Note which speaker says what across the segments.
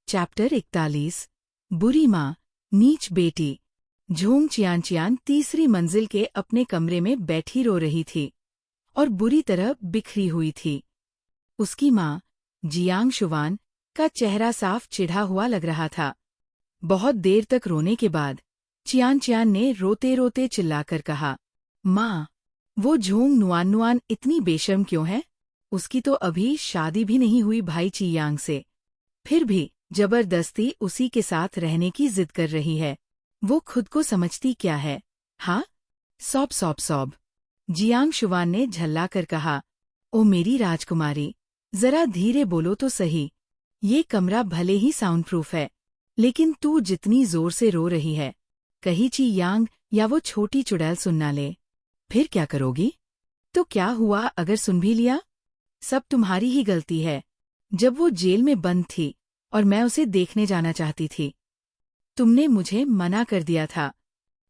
Speaker 1: Chapter 41 बुरी माँ नीच बेटी। झोंग चियान तीसरी मंजिल के अपने कमरे में बैठी रो रही थी और बुरी तरह बिखरी हुई थी। उसकी माँ जियांग शुवान का चेहरा साफ चिढ़ा हुआ लग रहा था। बहुत देर तक रोने के बाद चियान ने रोते रोते चिल्लाकर कहा, माँ, वो झोंग नुआन इतनी बेशर्म क्यों है? उसकी तो अभी शादी भी नहीं हुई भाई चियांग से, फिर भी जबरदस्ती उसी के साथ रहने की जिद कर रही है। वो खुद को समझती क्या है? हाँ, सौब। जियांग शुवान ने झल्लाकर कहा, ओ मेरी राजकुमारी, जरा धीरे बोलो तो सही। ये कमरा भले ही साउंड प्रूफ है, लेकिन तू जितनी जोर से रो रही है, कहीं चियांग या वो छोटी चुड़ैल सुन ना ले, फिर क्या करोगी? तो क्या हुआ अगर सुन भी लिया? सब तुम्हारी ही गलती है। जब वो जेल में बंद थी और मैं उसे देखने जाना चाहती थी, तुमने मुझे मना कर दिया था।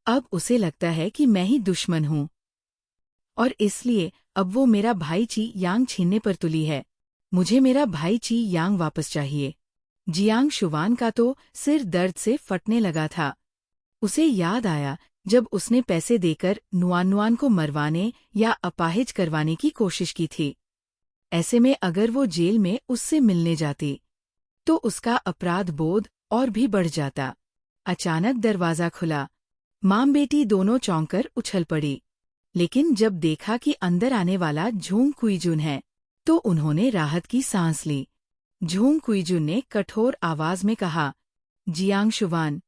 Speaker 1: अब उसे लगता है कि मैं ही दुश्मन हूँ और इसलिए अब वो मेरा भाई ची यांग छीनने पर तुली है। मुझे मेरा भाई ची यांग वापस चाहिए। जियांग शुवान का तो सिर दर्द से फटने लगा था। उसे याद आया जब उसने पैसे देकर नुआन को मरवाने या अपाहिज करवाने की कोशिश की थी। ऐसे में अगर वो जेल में उससे मिलने जाती तो उसका अपराध बोध और भी बढ़ जाता। अचानक दरवाजा खुला। मां बेटी दोनों चौंककर उछल पड़ी, लेकिन जब देखा कि अंदर आने वाला झोंग कुईजुन है तो उन्होंने राहत की सांस ली। झोंग कुईजुन ने कठोर आवाज में कहा, जियांग शुवान,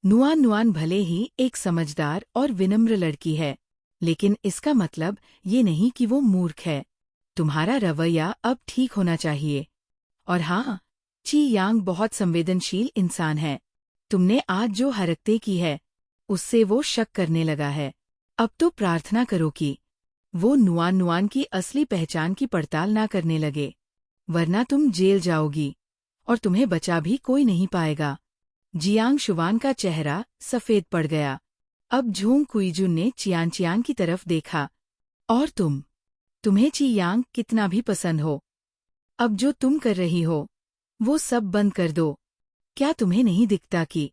Speaker 1: नुआन भले ही एक समझदार और विनम्र लड़की है, लेकिन इसका मतलब ये नहीं कि वो मूर्ख है। तुम्हारा रवैया अब ठीक होना चाहिए। और हाँ, ची यांग बहुत संवेदनशील इंसान है। तुमने आज जो हरकतें की है, उससे वो शक करने लगा है। अब तो प्रार्थना करो कि वो नुआन की असली पहचान की पड़ताल ना करने लगे, वरना तुम जेल जाओगी और तुम्हें बचा भी कोई नहीं पाएगा। जियांग शुवान का चेहरा सफेद पड़ गया। अब झोंग कुईजुन ने चियान की तरफ देखा। और तुम्हें चियांग कितना भी पसंद हो, अब जो तुम कर रही हो वो सब बंद कर दो। क्या तुम्हें नहीं दिखता कि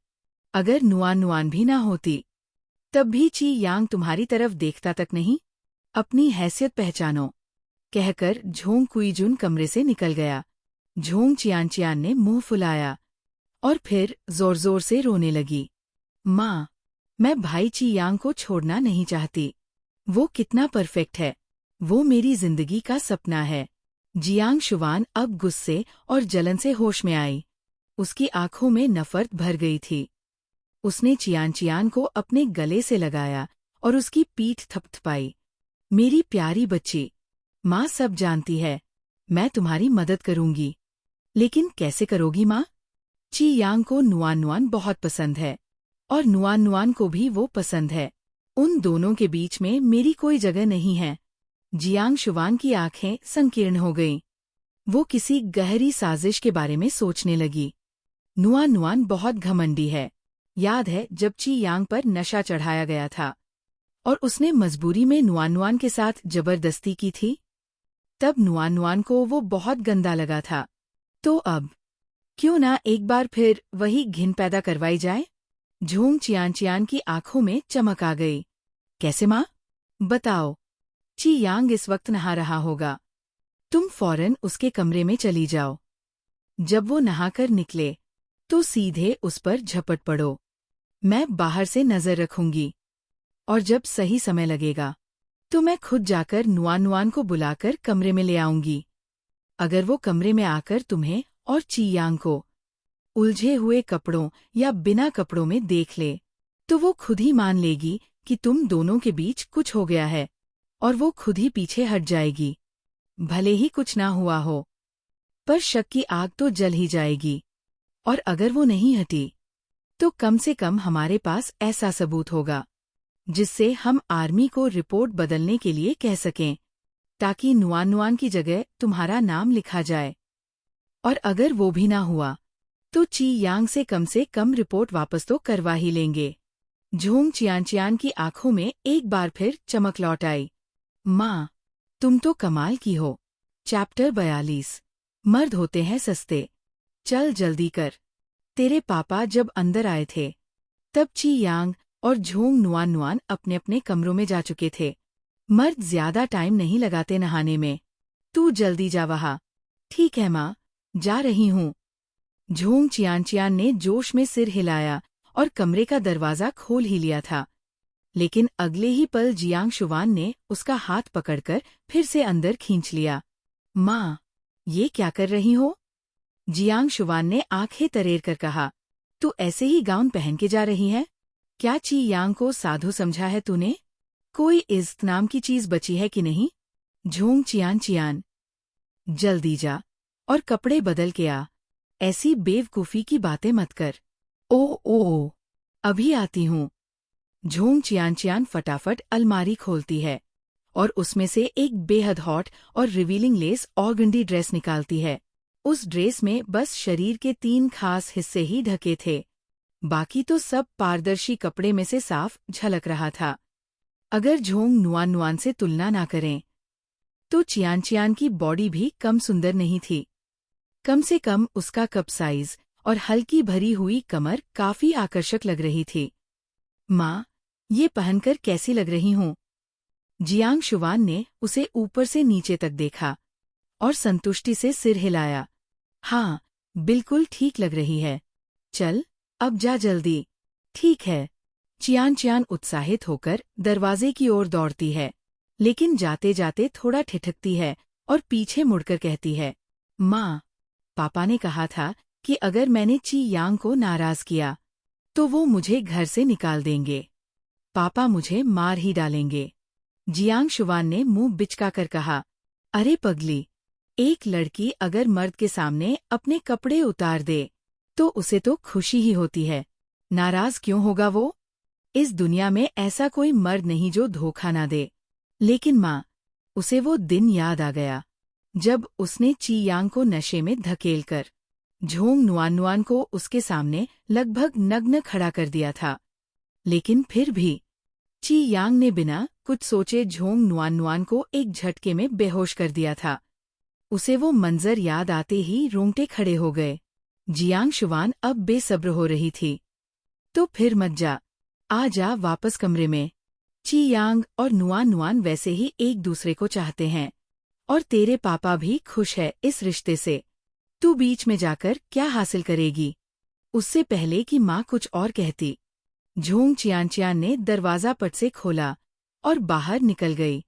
Speaker 1: अगर नुआन भी ना होती तब भी चियांग तुम्हारी तरफ देखता तक नहीं? अपनी हैसियत पहचानो। कहकर झोंग कुईजुन कमरे से निकल गया। झोंग चियान ने मुंह फुलाया और फिर जोर जोर से रोने लगी। माँ, मैं भाई चियांग को छोड़ना नहीं चाहती। वो कितना परफेक्ट है, वो मेरी जिंदगी का सपना है। जियांग शुवान अब गुस्से और जलन से होश में आई। उसकी आंखों में नफरत भर गई थी। उसने चियान को अपने गले से लगाया और उसकी पीठ थपथपाई। मेरी प्यारी बच्ची, माँ सब जानती है, मैं तुम्हारी मदद करूंगी। लेकिन कैसे करोगी माँ? चियांग को नुआन बहुत पसंद है और नुआन को भी वो पसंद है। उन दोनों के बीच में मेरी कोई जगह नहीं है। जियांग शुवान की आंखें संकीर्ण हो गईं। वो किसी गहरी साजिश के बारे में सोचने लगी। नुआन बहुत घमंडी है। याद है जब चियांग पर नशा चढ़ाया गया था और उसने मजबूरी में नुआन के साथ जबरदस्ती की थी? तब नुआन को वो बहुत गंदा लगा था। तो अब क्यों ना एक बार फिर वही घिन पैदा करवाई जाए? झोंग चियान की आंखों में चमक आ गई। कैसे माँ? बताओ। चियांग इस वक्त नहा रहा होगा। तुम फौरन उसके कमरे में चली जाओ। जब वो नहाकर निकले तो सीधे उस पर झपट पड़ो। मैं बाहर से नजर रखूंगी और जब सही समय लगेगा तो मैं खुद जाकर नुआन को बुलाकर कमरे में ले आऊंगी। अगर वो कमरे में आकर तुम्हें और चियांग को उलझे हुए कपड़ों या बिना कपड़ों में देख ले तो वो खुद ही मान लेगी कि तुम दोनों के बीच कुछ हो गया है और वो खुद ही पीछे हट जाएगी। भले ही कुछ ना हुआ हो, पर शक की आग तो जल ही जाएगी। और अगर वो नहीं हटी तो कम से कम हमारे पास ऐसा सबूत होगा जिससे हम आर्मी को रिपोर्ट बदलने के लिए कह सकें, ताकि नुआन की जगह तुम्हारा नाम लिखा जाए। और अगर वो भी ना हुआ तो चियांग से कम रिपोर्ट वापस तो करवा ही लेंगे। झोंग चियान की आंखों में एक बार फिर चमक लौट आई। माँ, तुम तो कमाल की हो। चैप्टर 42 मर्द होते हैं सस्ते। चल जल्दी कर। तेरे पापा जब अंदर आए थे तब ची यांग और झोंग नुआन नुआन अपने अपने कमरों में जा चुके थे। मर्द ज्यादा टाइम नहीं लगाते नहाने में। तू जल्दी जा वहाँ। ठीक है माँ, जा रही हूँ। झोंग चियान ने जोश में सिर हिलाया और कमरे का दरवाजा खोल ही लिया था, लेकिन अगले ही पल जियांग शुवान ने उसका हाथ पकड़कर फिर से अंदर खींच लिया। माँ, ये क्या कर रही हो? जियांग शुवान ने आंखें तरेर कर कहा। तू ऐसे ही गाउन पहन के जा रही है? क्या ची यांग को साधु समझा है तूने? कोई इज्जत नाम की चीज बची है कि नहीं? झोंग चियान, जल्दी जा और कपड़े बदल के आ। ऐसी बेवकूफी की बातें मत कर। ओ, अभी आती हूँ। झोंग चियान फटाफट अलमारी खोलती है और उसमें से एक बेहद हॉट और रिवीलिंग लेस ऑर्गेंडी ड्रेस निकालती है। उस ड्रेस में बस शरीर के 3 खास हिस्से ही ढके थे, बाकी तो सब पारदर्शी कपड़े में से साफ झलक रहा था। अगर झोंग नुआन नुआन से तुलना ना करें तो चियान की बॉडी भी कम सुंदर नहीं थी। कम से कम उसका कप साइज और हल्की भरी हुई कमर काफी आकर्षक लग रही थी। माँ, ये पहनकर कैसी लग रही हूँ? जियांग शुवान ने उसे ऊपर से नीचे तक देखा और संतुष्टि से सिर हिलाया। हाँ, बिल्कुल ठीक लग रही है। चल, अब जा जल्दी। ठीक है। चियान उत्साहित होकर दरवाजे की ओर दौड़ती है, लेकिन जाते जाते थोड़ा ठिठकती है और पीछे मुड़कर कहती है, माँ, पापा ने कहा था कि अगर मैंने ची यांग को नाराज किया तो वो मुझे घर से निकाल देंगे। पापा मुझे मार ही डालेंगे। जियांग शुवान ने मुंह बिचका कर कहा, अरे पगली, एक लड़की अगर मर्द के सामने अपने कपड़े उतार दे तो उसे तो खुशी ही होती है। नाराज क्यों होगा वो? इस दुनिया में ऐसा कोई मर्द नहीं जो धोखा ना दे। लेकिन माँ, उसे वो दिन याद आ गया जब उसने ची यांग को नशे में धकेलकर झोंग नुआन को उसके सामने लगभग नग्न खड़ा कर दिया था। लेकिन फिर भी ची यांग ने बिना कुछ सोचे झोंग नुआन को एक झटके में बेहोश कर दिया था। उसे वो मंजर याद आते ही रोंगटे खड़े हो गए। जियांग शुवान अब बेसब्र हो रही थी। तो फिर मत जा, आ जा वापस कमरे में। ची यांग और नुआन वैसे ही एक दूसरे को चाहते हैं और तेरे पापा भी खुश है इस रिश्ते से। तू बीच में जाकर क्या हासिल करेगी? उससे पहले कि माँ कुछ और कहती, झोंग चियान ने दरवाजा पट से खोला और बाहर निकल गई।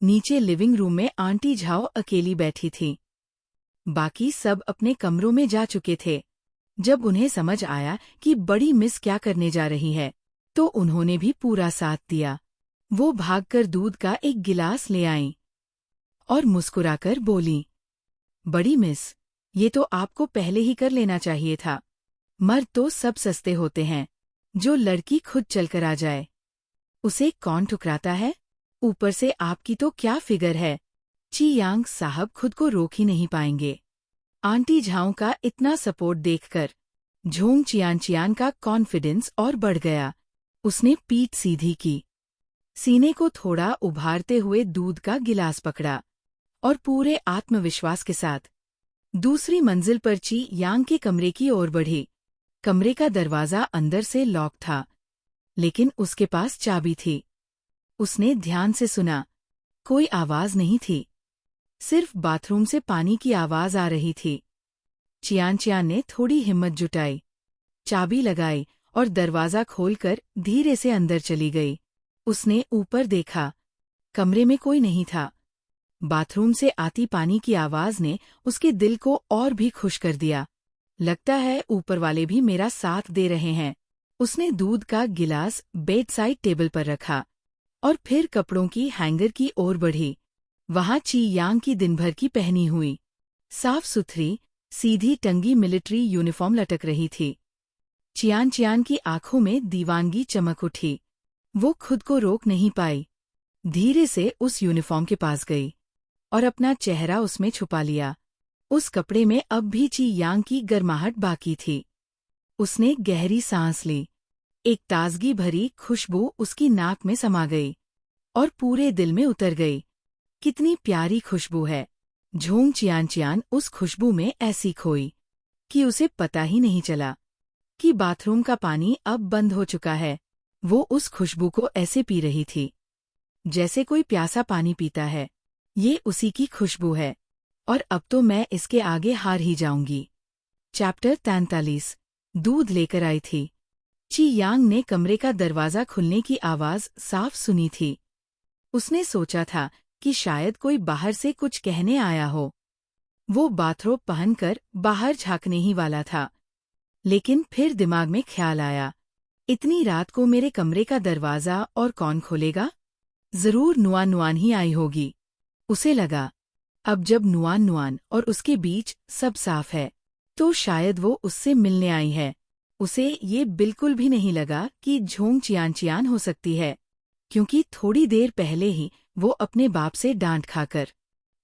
Speaker 1: नीचे लिविंग रूम में आंटी झाओ अकेली बैठी थी। बाकी सब अपने कमरों में जा चुके थे। जब उन्हें समझ आया कि बड़ी मिस क्या करने जा रही है, तो उन्होंने भी पूरा साथ दिया। वो भागकर दूध का एक गिलास ले आईं और मुस्कुराकर बोली, बड़ी मिस, ये तो आपको पहले ही कर लेना चाहिए था। मर्द तो सब सस्ते होते हैं, जो लड़की खुद चलकर आ जाए उसे कौन ठुकराता है? ऊपर से आपकी तो क्या फिगर है। ची यांग साहब खुद को रोक ही नहीं पाएंगे। आंटी झाओं का इतना सपोर्ट देखकर झोंग चियान का कॉन्फिडेंस और बढ़ गया। उसने पीठ सीधी की, सीने को थोड़ा उभारते हुए दूध का गिलास पकड़ा और पूरे आत्मविश्वास के साथ दूसरी मंजिल पर ची यांग के कमरे की ओर बढ़ी। कमरे का दरवाजा अंदर से लॉक था, लेकिन उसके पास चाबी थी। उसने ध्यान से सुना, कोई आवाज नहीं थी, सिर्फ बाथरूम से पानी की आवाज आ रही थी। चियान ने थोड़ी हिम्मत जुटाई, चाबी लगाई और दरवाजा खोलकर धीरे से अंदर चली गई। उसने ऊपर देखा, कमरे में कोई नहीं था। बाथरूम से आती पानी की आवाज ने उसके दिल को और भी खुश कर दिया। लगता है ऊपर वाले भी मेरा साथ दे रहे हैं। उसने दूध का गिलास बेड साइड टेबल पर रखा और फिर कपड़ों की हैंगर की ओर बढ़ी। वहां ची यांग की दिन भर की पहनी हुई साफ सुथरी सीधी टंगी मिलिट्री यूनिफॉर्म लटक रही थी। चियान की आंखों में दीवानगी चमक उठी। वो खुद को रोक नहीं पाई, धीरे से उस यूनिफॉर्म के पास गई और अपना चेहरा उसमें छुपा लिया। उस कपड़े में अब भी ची यांग की गर्माहट बाकी थी। उसने गहरी सांस ली, एक ताजगी भरी खुशबू उसकी नाक में समा गई और पूरे दिल में उतर गई। कितनी प्यारी खुशबू है। झोंग चियान उस खुशबू में ऐसी खोई कि उसे पता ही नहीं चला। कि बाथरूम का पानी अब बंद हो चुका है। वो उस खुशबू को ऐसे पी रही थी जैसे कोई प्यासा पानी पीता है। ये उसी की खुशबू है और अब तो मैं इसके आगे हार ही जाऊंगी। चैप्टर 43। दूध लेकर आई थी। ची यांग ने कमरे का दरवाजा खुलने की आवाज साफ सुनी थी। उसने सोचा था कि शायद कोई बाहर से कुछ कहने आया हो। वो बाथरोब पहनकर बाहर झांकने ही वाला था, लेकिन फिर दिमाग में ख्याल आया, इतनी रात को मेरे कमरे का दरवाजा और कौन खोलेगा? जरूर नुआन नुआन ही आई होगी। उसे लगा, अब जब नुआन नुआन और उसके बीच सब साफ है, तो शायद वो उससे मिलने आई है। उसे ये बिल्कुल भी नहीं लगा कि झोंग चियान हो सकती है, क्योंकि थोड़ी देर पहले ही वो अपने बाप से डांट खाकर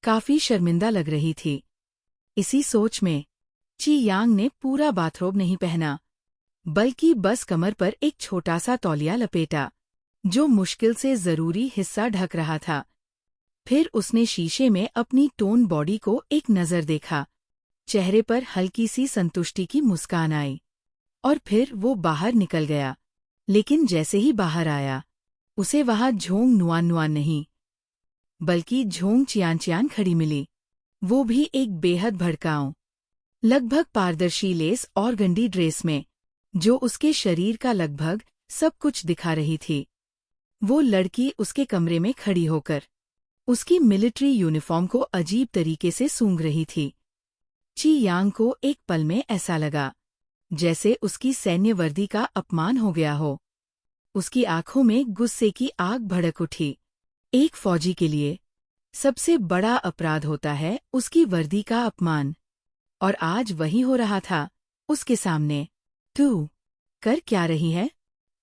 Speaker 1: काफी शर्मिंदा लग रही थी। इसी सोच में ची यांग ने पूरा बाथरोब नहीं पहना, बल्कि बस कमर पर एक छोटा सा तौलिया लपेटा, जो मुश्किल से जरूरी हिस्सा ढक रहा था। फिर उसने शीशे में अपनी टोन बॉडी को एक नजर देखा। चेहरे पर हल्की सी संतुष्टि की मुस्कान आई और फिर वो बाहर निकल गया। लेकिन जैसे ही बाहर आया, उसे वहां झोंग नुआन नुआन नहीं, बल्कि झोंग चियान खड़ी मिली। वो भी एक बेहद भड़काऊ, लगभग पारदर्शी लेस और गंदी ड्रेस में, जो उसके शरीर का लगभग सब कुछ दिखा रही थी। वो लड़की उसके कमरे में खड़ी होकर उसकी मिलिट्री यूनिफॉर्म को अजीब तरीके से सूंघ रही थी। ची यांग को एक पल में ऐसा लगा जैसे उसकी सैन्य वर्दी का अपमान हो गया हो। उसकी आंखों में गुस्से की आग भड़क उठी। एक फौजी के लिए सबसे बड़ा अपराध होता है उसकी वर्दी का अपमान, और आज वही हो रहा था उसके सामने। तू कर क्या रही है?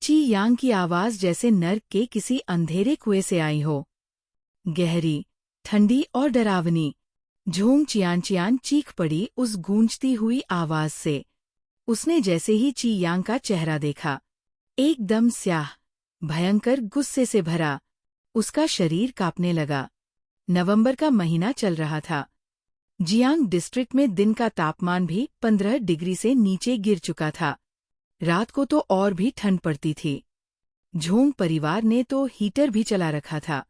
Speaker 1: ची यांग की आवाज जैसे नर्क के किसी अंधेरे कुएं से आई हो, गहरी, ठंडी और डरावनी। झोंग चियान चीख पड़ी उस गूंजती हुई आवाज से। उसने जैसे ही ची यांग का चेहरा देखा, एकदम स्याह, भयंकर गुस्से से भरा, उसका शरीर कांपने लगा। नवंबर का महीना चल रहा था। जियांग डिस्ट्रिक्ट में दिन का तापमान भी 15 डिग्री से नीचे गिर चुका था। रात को तो और भी ठंड पड़ती थी। झोंग परिवार ने तो हीटर भी चला रखा था,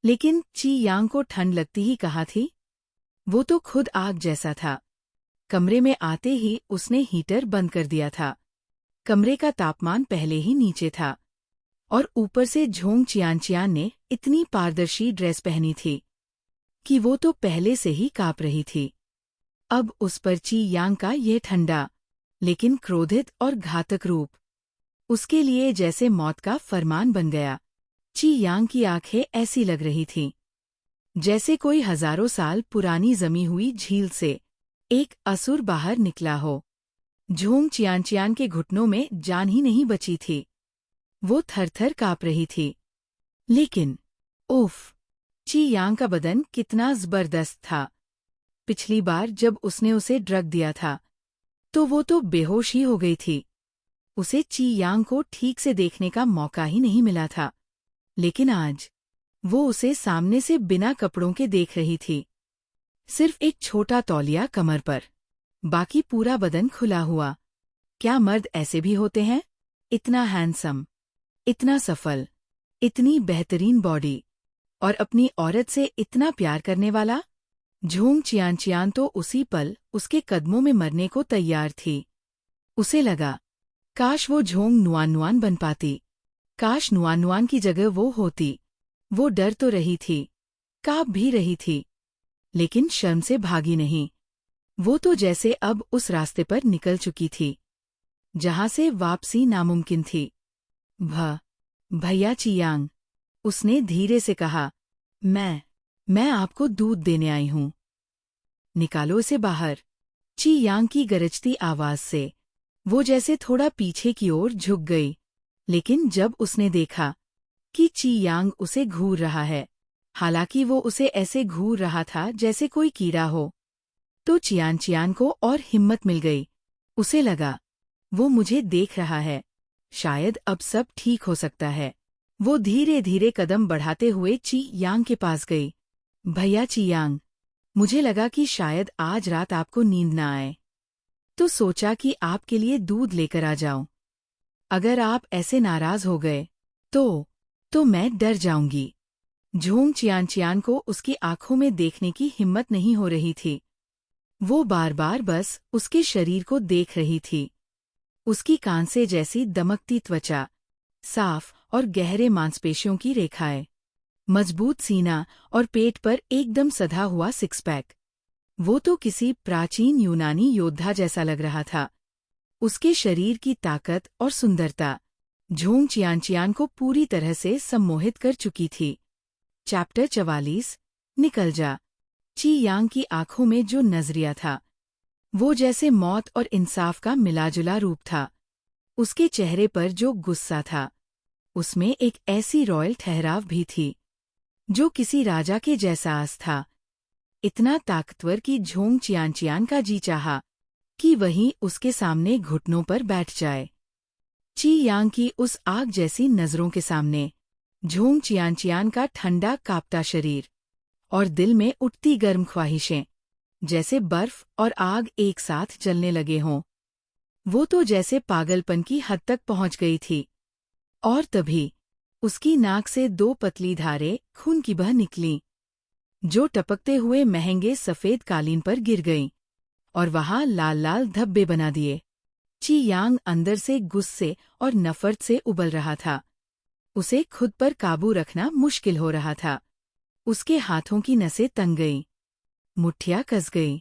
Speaker 1: लेकिन ची यांग को ठंड लगती ही कहाँ थी? वो तो खुद आग जैसा था। कमरे में आते ही उसने हीटर बंद कर दिया था। कमरे का तापमान पहले ही नीचे था, और ऊपर से झोंग चियान ने इतनी पारदर्शी ड्रेस पहनी थी कि वो तो पहले से ही कांप रही थी। अब उस पर ची यांग का यह ठंडा, लेकिन क्रोधित और घातक रूप उसके लिए जैसे मौत का फरमान बन गया। ची यांग की आंखें ऐसी लग रही थीं जैसे कोई हजारों साल पुरानी जमी हुई झील से एक असुर बाहर निकला हो। झोंग चियान के घुटनों में जान ही नहीं बची थी। वो थर-थर कांप रही थी। लेकिन उफ, ची यांग का बदन कितना जबरदस्त था। पिछली बार जब उसने उसे ड्रग दिया था, तो वो तो बेहोश ही हो गई थी। उसे ची यांग को ठीक से देखने का मौका ही नहीं मिला था, लेकिन आज वो उसे सामने से बिना कपड़ों के देख रही थी। सिर्फ एक छोटा तौलिया कमर पर, बाकी पूरा बदन खुला हुआ। क्या मर्द ऐसे भी होते हैं? इतना हैंडसम, इतना सफल, इतनी बेहतरीन बॉडी, और अपनी औरत से इतना प्यार करने वाला? झोंग चियान तो उसी पल उसके कदमों में मरने को तैयार थी। उसे लगा, काश वो झोंग नुआन बन पाती, काश नुआन की जगह वो होती। वो डर तो रही थी, कांप भी रही थी, लेकिन शर्म से भागी नहीं। वो तो जैसे अब उस रास्ते पर निकल चुकी थी जहां से वापसी नामुमकिन थी। भैया चियांग, उसने धीरे से कहा, मैं आपको दूध देने आई हूं। निकालो इसे बाहर। ची यांग की गरजती आवाज से वो जैसे थोड़ा पीछे की ओर झुक गई, लेकिन जब उसने देखा कि ची यांग उसे घूर रहा है, हालांकि वो उसे ऐसे घूर रहा था जैसे कोई कीड़ा हो, तो चियान को और हिम्मत मिल गई। उसे लगा, वो मुझे देख रहा है, शायद अब सब ठीक हो सकता है। वो धीरे धीरे कदम बढ़ाते हुए ची यांग के पास गई। भैया चियांग, मुझे लगा कि शायद आज रात आपको नींद न आए। तो सोचा कि आपके लिए दूध लेकर आ जाऊं। अगर आप ऐसे नाराज हो गए तो मैं डर जाऊंगी। झोंग चियान को उसकी आंखों में देखने की हिम्मत नहीं हो रही थी। वो बार बार बस उसके शरीर को देख रही थी। उसकी कांसे जैसी दमकती त्वचा, साफ और गहरे मांसपेशियों की रेखाएं, मजबूत सीना और पेट पर एकदम सधा हुआ सिक्स पैक। वो तो किसी प्राचीन यूनानी योद्धा जैसा लग रहा था। उसके शरीर की ताकत और सुंदरता झोंग चियान को पूरी तरह से सम्मोहित कर चुकी थी। चैप्टर 44 निकल जा। ची यांग की आंखों में जो नजरिया था, वो जैसे मौत और इंसाफ का मिलाजुला रूप था। उसके चेहरे पर जो गुस्सा था, उसमें एक ऐसी रॉयल ठहराव भी थी जो किसी राजा के जैसा आस था। इतना ताकतवर कि झोंग चियान का जी चाहा कि वहीं उसके सामने घुटनों पर बैठ जाए। ची यांग की उस आग जैसी नजरों के सामने झोंग चियान का ठंडा कांपता शरीर और दिल में उठती गर्म ख्वाहिशें जैसे बर्फ और आग एक साथ जलने लगे हों। वो तो जैसे पागलपन की हद तक पहुंच गई थी। और तभी उसकी नाक से दो पतली धारें खून की बह निकलीं, जो टपकते हुए महंगे सफेद कालीन पर गिर गईं और वहां लाल लाल धब्बे बना दिए। ची यांग अंदर से गुस्से और नफरत से उबल रहा था। उसे खुद पर काबू रखना मुश्किल हो रहा था। उसके हाथों की नसें तंग गईं, मुट्ठियां कस गईं,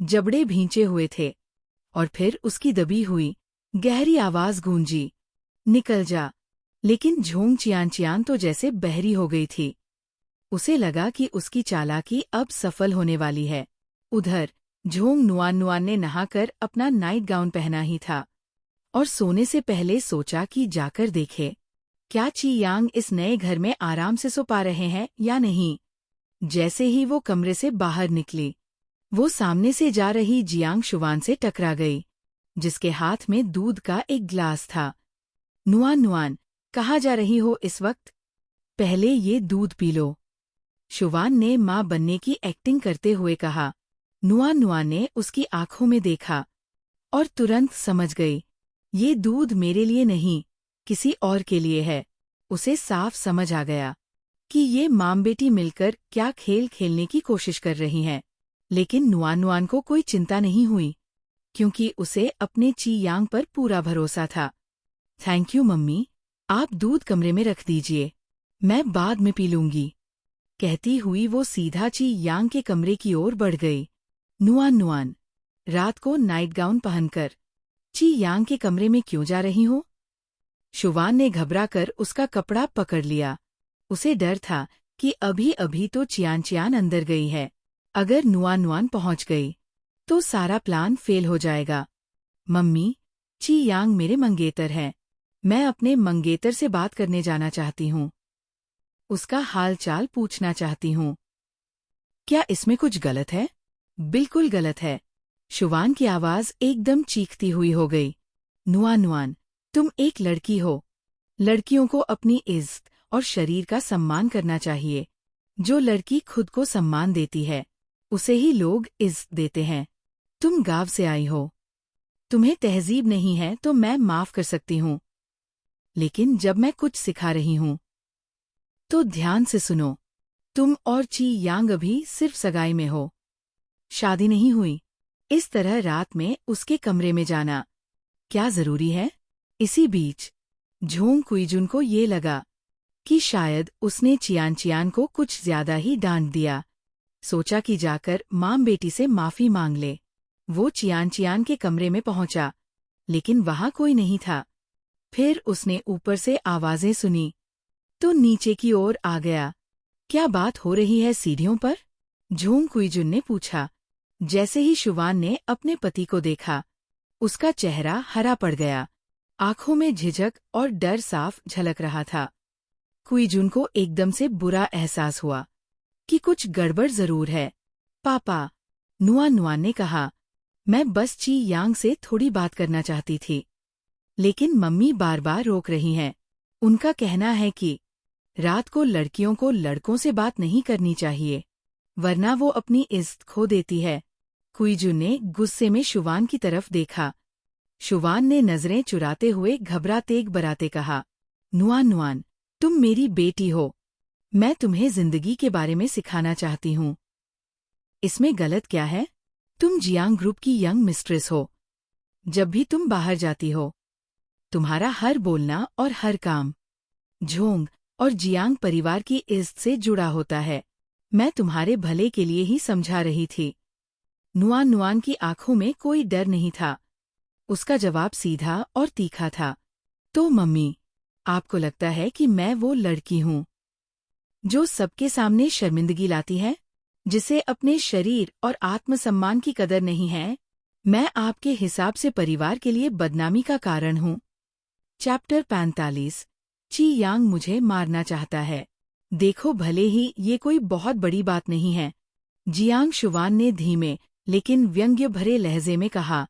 Speaker 1: जबड़े भींचे हुए थे। और फिर उसकी दबी हुई गहरी आवाज गूंजी, निकल जा। लेकिन झोंग चियान तो जैसे बहरी हो गई थी। उसे लगा कि उसकी चालाकी अब सफल होने वाली है। उधर झोंग नुआन ने नहाकर अपना नाइट गाउन पहना ही था और सोने से पहले सोचा कि जाकर देखे क्या ची यांग इस नए घर में आराम से सो पा रहे हैं या नहीं। जैसे ही वो कमरे से बाहर निकली, वो सामने से जा रही जियांग शुवान से टकरा गई, जिसके हाथ में दूध का एक ग्लास था। नुआन, कहाँ जा रही हो इस वक्त? पहले ये दूध पी लो। शुवान ने माँ बनने की एक्टिंग करते हुए कहा। नुआन ने उसकी आंखों में देखा और तुरंत समझ गई, ये दूध मेरे लिए नहीं, किसी और के लिए है। उसे साफ समझ आ गया कि ये माम बेटी मिलकर क्या खेल खेलने की कोशिश कर रही हैं। लेकिन नुआन को कोई चिंता नहीं हुई, क्योंकि उसे अपने ची यांग पर पूरा भरोसा था। थैंक यू मम्मी, आप दूध कमरे में रख दीजिए, मैं बाद में पी लूंगी। कहती हुई वो सीधा ची यांग के कमरे की ओर बढ़ गई। नुआन, रात को नाइट गाउन पहनकर ची यांग के कमरे में क्यों जा रही हो? शुवान ने घबराकर उसका कपड़ा पकड़ लिया। उसे डर था कि अभी अभी तो चियान अंदर गई है। अगर नुआन पहुंच गई तो सारा प्लान फेल हो जाएगा। मम्मी, ची यांग मेरे मंगेतर है, मैं अपने मंगेतर से बात करने जाना चाहती हूँ। उसका हाल चाल पूछना चाहती हूँ। क्या इसमें कुछ गलत है? बिल्कुल गलत है। शुवान की आवाज एकदम चीखती हुई हो गई। नुआन, तुम एक लड़की हो। लड़कियों को अपनी इज्जत और शरीर का सम्मान करना चाहिए। जो लड़की खुद को सम्मान देती है, उसे ही लोग इज्जत देते हैं। तुम गांव से आई हो, तुम्हें तहजीब नहीं है तो मैं माफ कर सकती हूँ, लेकिन जब मैं कुछ सिखा रही हूँ तो ध्यान से सुनो। तुम और ची यांग अभी सिर्फ सगाई में हो, शादी नहीं हुई। इस तरह रात में उसके कमरे में जाना क्या जरूरी है? इसी बीच झोंग कुईजुन को ये लगा कि शायद उसने चियान को कुछ ज्यादा ही डांट दिया। सोचा कि जाकर माम बेटी से माफी मांग ले। वो चियान के कमरे में पहुंचा, लेकिन वहां कोई नहीं था। फिर उसने ऊपर से आवाजें सुनी तो नीचे की ओर आ गया। क्या बात हो रही है सीढ़ियों पर? झोंग कुईजुन ने पूछा। जैसे ही शुवान ने अपने पति को देखा, उसका चेहरा हरा पड़ गया। आंखों में झिझक और डर साफ झलक रहा था। कुईजुन को एकदम से बुरा एहसास हुआ कि कुछ गड़बड़ जरूर है। पापा, नुआन ने कहा, मैं बस ची यांग से थोड़ी बात करना चाहती थी, लेकिन मम्मी बार बार रोक रही हैं। उनका कहना है कि रात को लड़कियों को लड़कों से बात नहीं करनी चाहिए, वरना वो अपनी इज्जत खो देती है। कुईजुन ने गुस्से में शुवान की तरफ देखा। शुवान ने नजरें चुराते हुए घबराते बराते कहा, नुआन नुआन, तुम मेरी बेटी हो। मैं तुम्हें जिंदगी के बारे में सिखाना चाहती हूँ। इसमें गलत क्या है? तुम जियांग ग्रुप की यंग मिस्ट्रेस हो। जब भी तुम बाहर जाती हो, तुम्हारा हर बोलना और हर काम झोंग और जियांग परिवार की इज्जत से जुड़ा होता है। मैं तुम्हारे भले के लिए ही समझा रही थी। नुआन नुआन की आंखों में कोई डर नहीं था। उसका जवाब सीधा और तीखा था। तो मम्मी, आपको लगता है कि मैं वो लड़की हूँ जो सबके सामने शर्मिंदगी लाती है, जिसे अपने शरीर और आत्मसम्मान की कदर नहीं है? मैं आपके हिसाब से परिवार के लिए बदनामी का कारण हूँ। चैप्टर 45। ची यांग मुझे मारना चाहता है। देखो, भले ही ये कोई बहुत बड़ी बात नहीं है, जियांग शुवान ने धीमे लेकिन व्यंग्य भरे लहजे में कहा,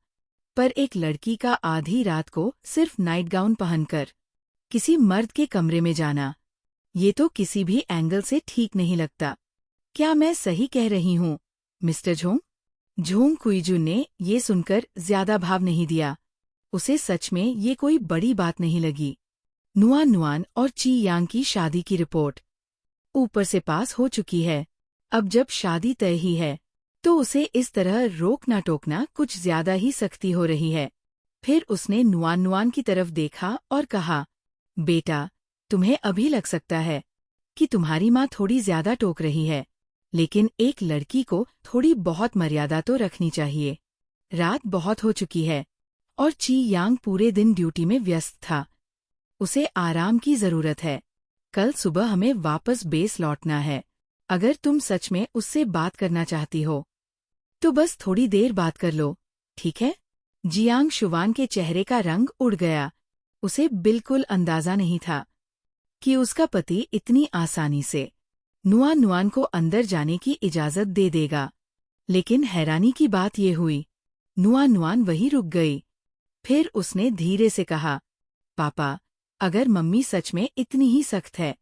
Speaker 1: पर एक लड़की का आधी रात को सिर्फ नाइट गाउन पहनकर किसी मर्द के कमरे में जाना, ये तो किसी भी एंगल से ठीक नहीं लगता। क्या मैं सही कह रही हूँ, मिस्टर झोंग? झोंग कुईजुन ने ये सुनकर ज्यादा भाव नहीं दिया। उसे सच में ये कोई बड़ी बात नहीं लगी। नुआन नुआन और ची यांग की शादी की रिपोर्ट ऊपर से पास हो चुकी है। अब जब शादी तय ही है, तो उसे इस तरह रोकना टोकना कुछ ज्यादा ही सख्ती हो रही है। फिर उसने नुआन नुआन की तरफ देखा और कहा, बेटा, तुम्हें अभी लग सकता है कि तुम्हारी माँ थोड़ी ज्यादा टोक रही है, लेकिन एक लड़की को थोड़ी बहुत मर्यादा तो रखनी चाहिए। रात बहुत हो चुकी है और ची यांग पूरे दिन ड्यूटी में व्यस्त था। उसे आराम की जरूरत है। कल सुबह हमें वापस बेस लौटना है। अगर तुम सच में उससे बात करना चाहती हो, तो बस थोड़ी देर बात कर लो, ठीक है? जियांग शुवान के चेहरे का रंग उड़ गया। उसे बिल्कुल अंदाजा नहीं था कि उसका पति इतनी आसानी से नुआन नुआन को अंदर जाने की इजाजत दे देगा। लेकिन हैरानी की बात ये हुई, नुआन नुआन वहीं रुक गई। फिर उसने धीरे से कहा, पापा, अगर मम्मी सच में इतनी ही सख्त है,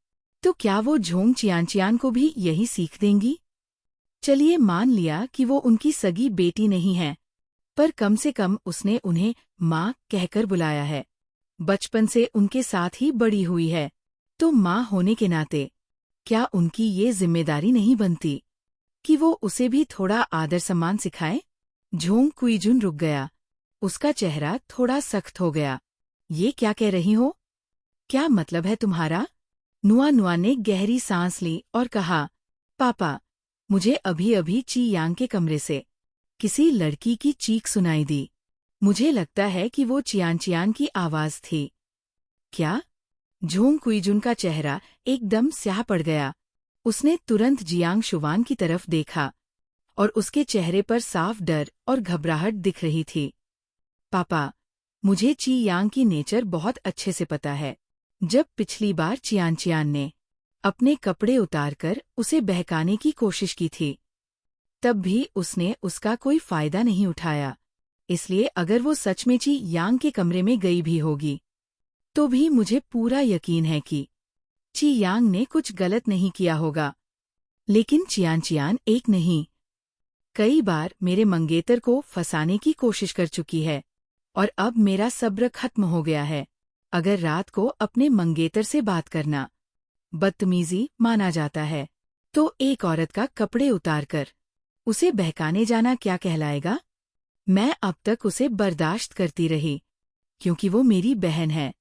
Speaker 1: तो क्या वो झोंग चियानचियान को भी यही सीख देंगी? चलिए, मान लिया कि वो उनकी सगी बेटी नहीं है, पर कम से कम उसने उन्हें माँ कहकर बुलाया है। बचपन से उनके साथ ही बड़ी हुई है, तो माँ होने के नाते क्या उनकी ये जिम्मेदारी नहीं बनती कि वो उसे भी थोड़ा आदर सम्मान सिखाए? झोंग कुईजुन रुक गया। उसका चेहरा थोड़ा सख्त हो गया। ये क्या कह रही हो? क्या मतलब है तुम्हारा? नुआ नुआ ने गहरी सांस ली और कहा, पापा, मुझे अभी अभी ची यांग के कमरे से किसी लड़की की चीख सुनाई दी। मुझे लगता है कि वो चियान की आवाज थी। क्या? झोंग कुईजुन का चेहरा एकदम स्याह पड़ गया। उसने तुरंत जियांग शुवान की तरफ देखा और उसके चेहरे पर साफ डर और घबराहट दिख रही थी। पापा, मुझे ची यांग की नेचर बहुत अच्छे से पता है। जब पिछली बार चियान ने अपने कपड़े उतारकर उसे बहकाने की कोशिश की थी, तब भी उसने उसका कोई फायदा नहीं उठाया। इसलिए अगर वो सच में ची यांग के कमरे में गई भी होगी, तो भी मुझे पूरा यकीन है कि ची यांग ने कुछ गलत नहीं किया होगा। लेकिन चियान एक नहीं, कई बार मेरे मंगेतर को फंसाने की कोशिश कर चुकी है, और अब मेरा सब्र खत्म हो गया है। अगर रात को अपने मंगेतर से बात करना बदतमीजी माना जाता है, तो एक औरत का कपड़े उतारकर उसे बहकाने जाना क्या कहलाएगा? मैं अब तक उसे बर्दाश्त करती रही, क्योंकि वो मेरी बहन है,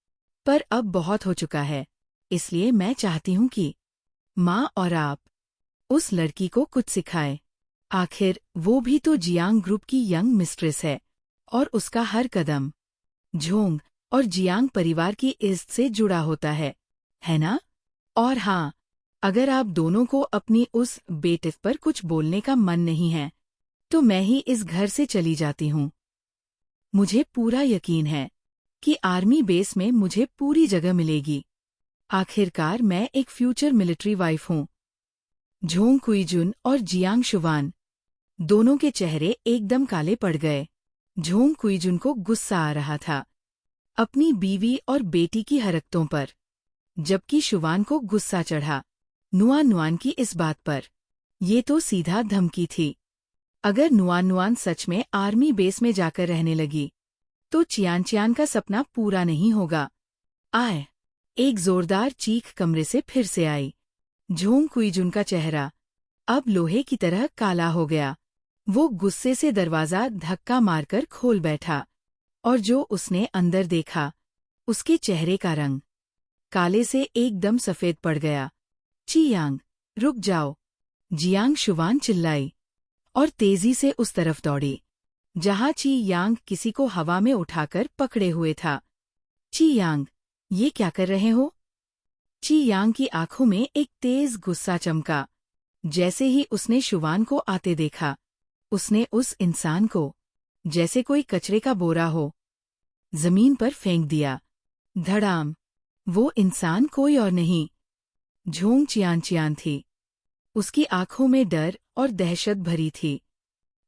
Speaker 1: पर अब बहुत हो चुका है। इसलिए मैं चाहती हूँ कि माँ और आप उस लड़की को कुछ सिखाए। आखिर वो भी तो जियांग ग्रुप की यंग मिस्ट्रेस है, और उसका हर कदम झोंग और जियांग परिवार की इज्जत से जुड़ा होता है ना? और हाँ, अगर आप दोनों को अपनी उस बेटे पर कुछ बोलने का मन नहीं है, तो मैं ही इस घर से चली जाती हूँ। मुझे पूरा यकीन है कि आर्मी बेस में मुझे पूरी जगह मिलेगी। आखिरकार मैं एक फ्यूचर मिलिट्री वाइफ हूँ। झोंग कुईजुन और जियांग शुवान दोनों के चेहरे एकदम काले पड़ गए। झोंग कुईजुन को गुस्सा आ रहा था अपनी बीवी और बेटी की हरकतों पर, जबकि शुवान को गुस्सा चढ़ा नुआन नुआन की इस बात पर। ये तो सीधा धमकी थी। अगर नुआन नुआन सच में आर्मी बेस में जाकर रहने लगी तो चियान चियान का सपना पूरा नहीं होगा। आए! एक जोरदार चीख कमरे से फिर से आई। झोंग कुईजुन का चेहरा अब लोहे की तरह काला हो गया। वो गुस्से से दरवाज़ा धक्का मारकर खोल बैठा और जो उसने अंदर देखा उसके चेहरे का रंग काले से एकदम सफ़ेद पड़ गया। चियांग, रुक जाओ! जियांग शुवान चिल्लाई और तेजी से उस तरफ दौड़ी जहां ची यांग किसी को हवा में उठाकर पकड़े हुए था। ची यांग, ये क्या कर रहे हो? ची यांग की आंखों में एक तेज गुस्सा चमका। जैसे ही उसने शुवान को आते देखा उसने उस इंसान को जैसे कोई कचरे का बोरा हो जमीन पर फेंक दिया। धड़ाम! वो इंसान कोई और नहीं, झोंग चियान चियान थी। उसकी आंखों में डर और दहशत भरी थी।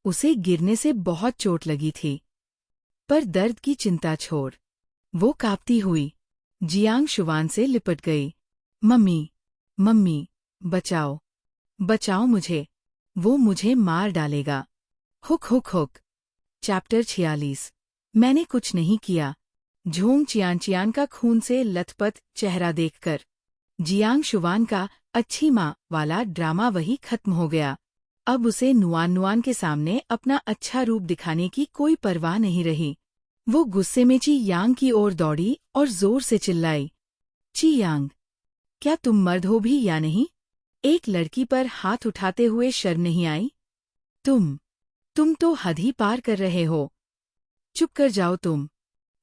Speaker 1: उसे गिरने से बहुत चोट लगी थी, पर दर्द की चिंता छोड़ वो कांपती हुई जियांग शुवान से लिपट गई। मम्मी, मम्मी, बचाओ, बचाओ मुझे, वो मुझे मार डालेगा। Hook hook hook. चैप्टर 46। मैंने कुछ नहीं किया। झोंग चियान चियान का खून से लथपथ चेहरा देखकर जियांग शुवान का अच्छी माँ वाला ड्रामा वही खत्म हो गया। अब उसे नुआन नुआन के सामने अपना अच्छा रूप दिखाने की कोई परवाह नहीं रही। वो गुस्से में ची यांग की ओर दौड़ी और जोर से चिल्लाई, ची यांग, क्या तुम मर्द हो भी या नहीं? एक लड़की पर हाथ उठाते हुए शर्म नहीं आई? तुम तो हद ही पार कर रहे हो। चुप कर जाओ तुम।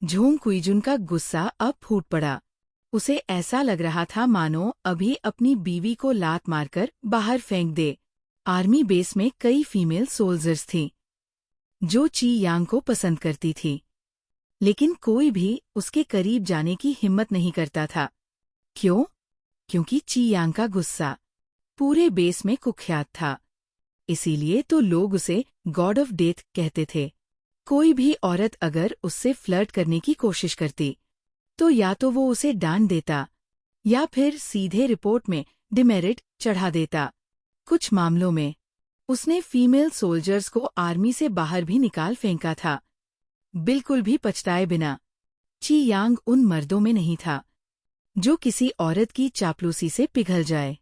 Speaker 1: झोंग कुईजुन का गुस्सा अब फूट पड़ा। उसे ऐसा लग रहा था मानो अभी अपनी बीवी को लात मारकर बाहर फेंक दे। आर्मी बेस में कई फीमेल सोल्जर्स थीं जो ची यांग को पसंद करती थी, लेकिन कोई भी उसके करीब जाने की हिम्मत नहीं करता था। क्यों? क्योंकि ची यांग का गुस्सा पूरे बेस में कुख्यात था। इसीलिए तो लोग उसे गॉड ऑफ डेथ कहते थे। कोई भी औरत अगर उससे फ्लर्ट करने की कोशिश करती तो या तो वो उसे डांट देता या फिर सीधे रिपोर्ट में डिमेरिट चढ़ा देता। कुछ मामलों में उसने फीमेल सोल्जर्स को आर्मी से बाहर भी निकाल फेंका था, बिल्कुल भी पछताए बिना। ची यांग उन मर्दों में नहीं था जो किसी औरत की चापलूसी से पिघल जाए।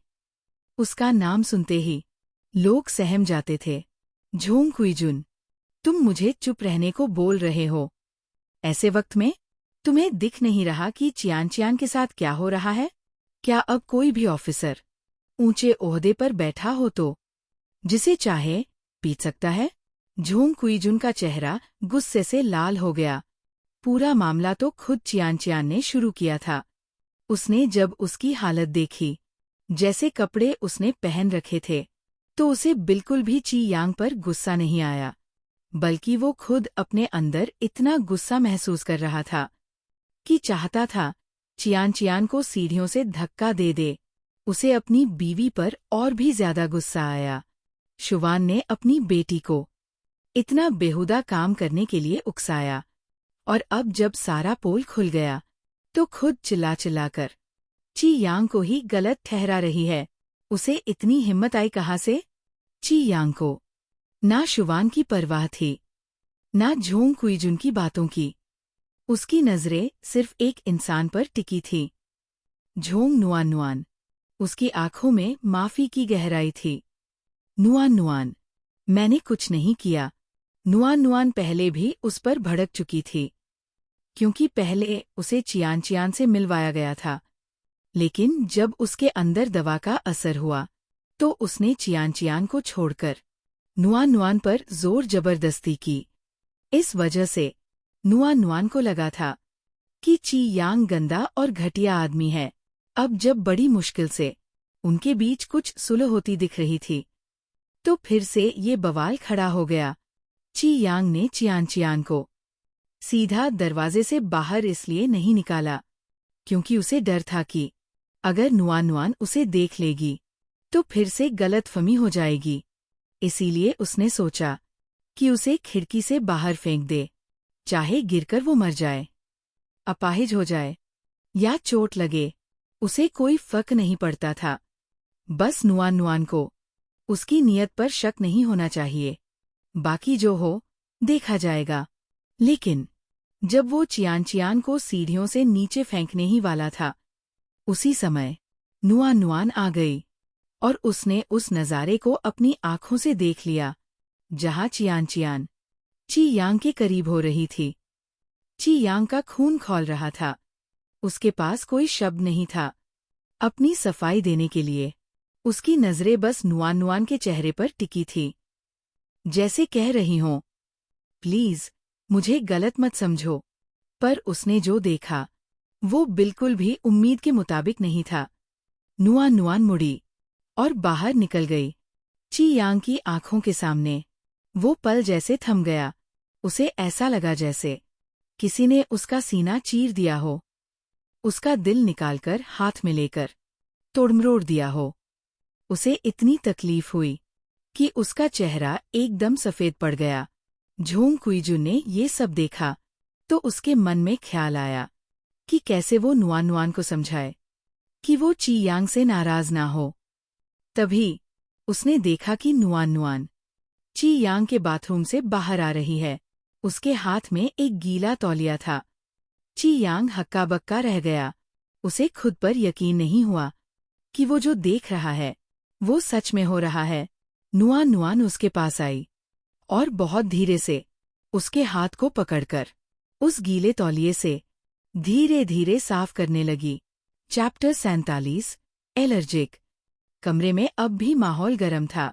Speaker 1: उसका नाम सुनते ही लोग सहम जाते थे। झोंग कुईजुन, तुम मुझे चुप रहने को बोल रहे हो। ऐसे वक्त में तुम्हें दिख नहीं रहा कि चियान चियान के साथ क्या हो रहा है? क्या अब कोई भी ऑफिसर ऊंचे ओहदे पर बैठा हो तो जिसे चाहे पीट सकता है? झोंग कुईजुन का चेहरा गुस्से से लाल हो गया। पूरा मामला तो खुद चियान चियान ने शुरू किया था। उसने जब उसकी हालत देखी, जैसे कपड़े उसने पहन रखे थे, तो उसे बिल्कुल भी ची यांग पर गुस्सा नहीं आया, बल्कि वो खुद अपने अंदर इतना गुस्सा महसूस कर रहा था कि चाहता था चियान चियान को सीढ़ियों से धक्का दे दे। उसे अपनी बीवी पर और भी ज्यादा गुस्सा आया। शुवान ने अपनी बेटी को इतना बेहुदा काम करने के लिए उकसाया, और अब जब सारा पोल खुल गया तो खुद चिल्ला चिल्लाकर ची यांग को ही गलत ठहरा रही है। उसे इतनी हिम्मत आई कहाँ से? ची यांग को ना शुवान की परवाह थी, ना झोंग कुईजुन की बातों की। उसकी नजरें सिर्फ एक इंसान पर टिकी थी, झोंग नुआन नुआन। उसकी आंखों में माफी की गहराई थी। नुआन नुआन, मैंने कुछ नहीं किया। नुआन नुआन पहले भी उस पर भड़क चुकी थी, क्योंकि पहले उसे चियान चियान से मिलवाया गया था। लेकिन जब उसके अंदर दवा का असर हुआ तो उसने चियान चियान को छोड़कर नुआन नुआन पर जोर जबरदस्ती की। इस वजह से नुआन नुआन को लगा था कि ची यांग गंदा और घटिया आदमी है। अब जब बड़ी मुश्किल से उनके बीच कुछ सुलह होती दिख रही थी तो फिर से ये बवाल खड़ा हो गया। ची यांग ने चियान चियान को सीधा दरवाजे से बाहर इसलिए नहीं निकाला क्योंकि उसे डर था कि अगर नुआन नुआन उसे देख लेगी तो फिर से गलतफहमी हो जाएगी। इसीलिए उसने सोचा कि उसे खिड़की से बाहर फेंक दे, चाहे गिरकर वो मर जाए, अपाहिज हो जाए या चोट लगे, उसे कोई फर्क नहीं पड़ता था। बस नुआन नुआन को उसकी नीयत पर शक नहीं होना चाहिए। बाकी जो हो देखा जाएगा। लेकिन जब वो चियान को सीढ़ियों से नीचे फेंकने ही वाला था, उसी समय नुआन आ गई और उसने उस नज़ारे को अपनी आंखों से देख लिया जहां चियान ची यांग के करीब हो रही थी। ची यांग का खून खौल रहा था। उसके पास कोई शब्द नहीं था अपनी सफाई देने के लिए। उसकी नजरें बस नुआन के चेहरे पर टिकी थी, जैसे कह रही हों, प्लीज मुझे गलत मत समझो। पर उसने जो देखा वो बिल्कुल भी उम्मीद के मुताबिक नहीं था। नुआन मुड़ी और बाहर निकल गई। ची यांग की आंखों के सामने वो पल जैसे थम गया। उसे ऐसा लगा जैसे किसी ने उसका सीना चीर दिया हो, उसका दिल निकालकर हाथ में लेकर तोड़मरोड़ दिया हो। उसे इतनी तकलीफ हुई कि उसका चेहरा एकदम सफेद पड़ गया। झोंग कुईजुन ने ये सब देखा तो उसके मन में ख्याल आया कि कैसे वो नुआन को समझाए कि वो ची यांग से नाराज ना हो। तभी उसने देखा कि नुआन ची यांग के बाथरूम से बाहर आ रही है। उसके हाथ में एक गीला तौलिया था। ची यांग हक्का बक्का रह गया। उसे खुद पर यकीन नहीं हुआ कि वो जो देख रहा है वो सच में हो रहा है। नुआन उसके पास आई और बहुत धीरे से उसके हाथ को पकड़कर उस गीले तौलिए से धीरे धीरे साफ करने लगी। Chapter 47 allergic. कमरे में अब भी माहौल गर्म था।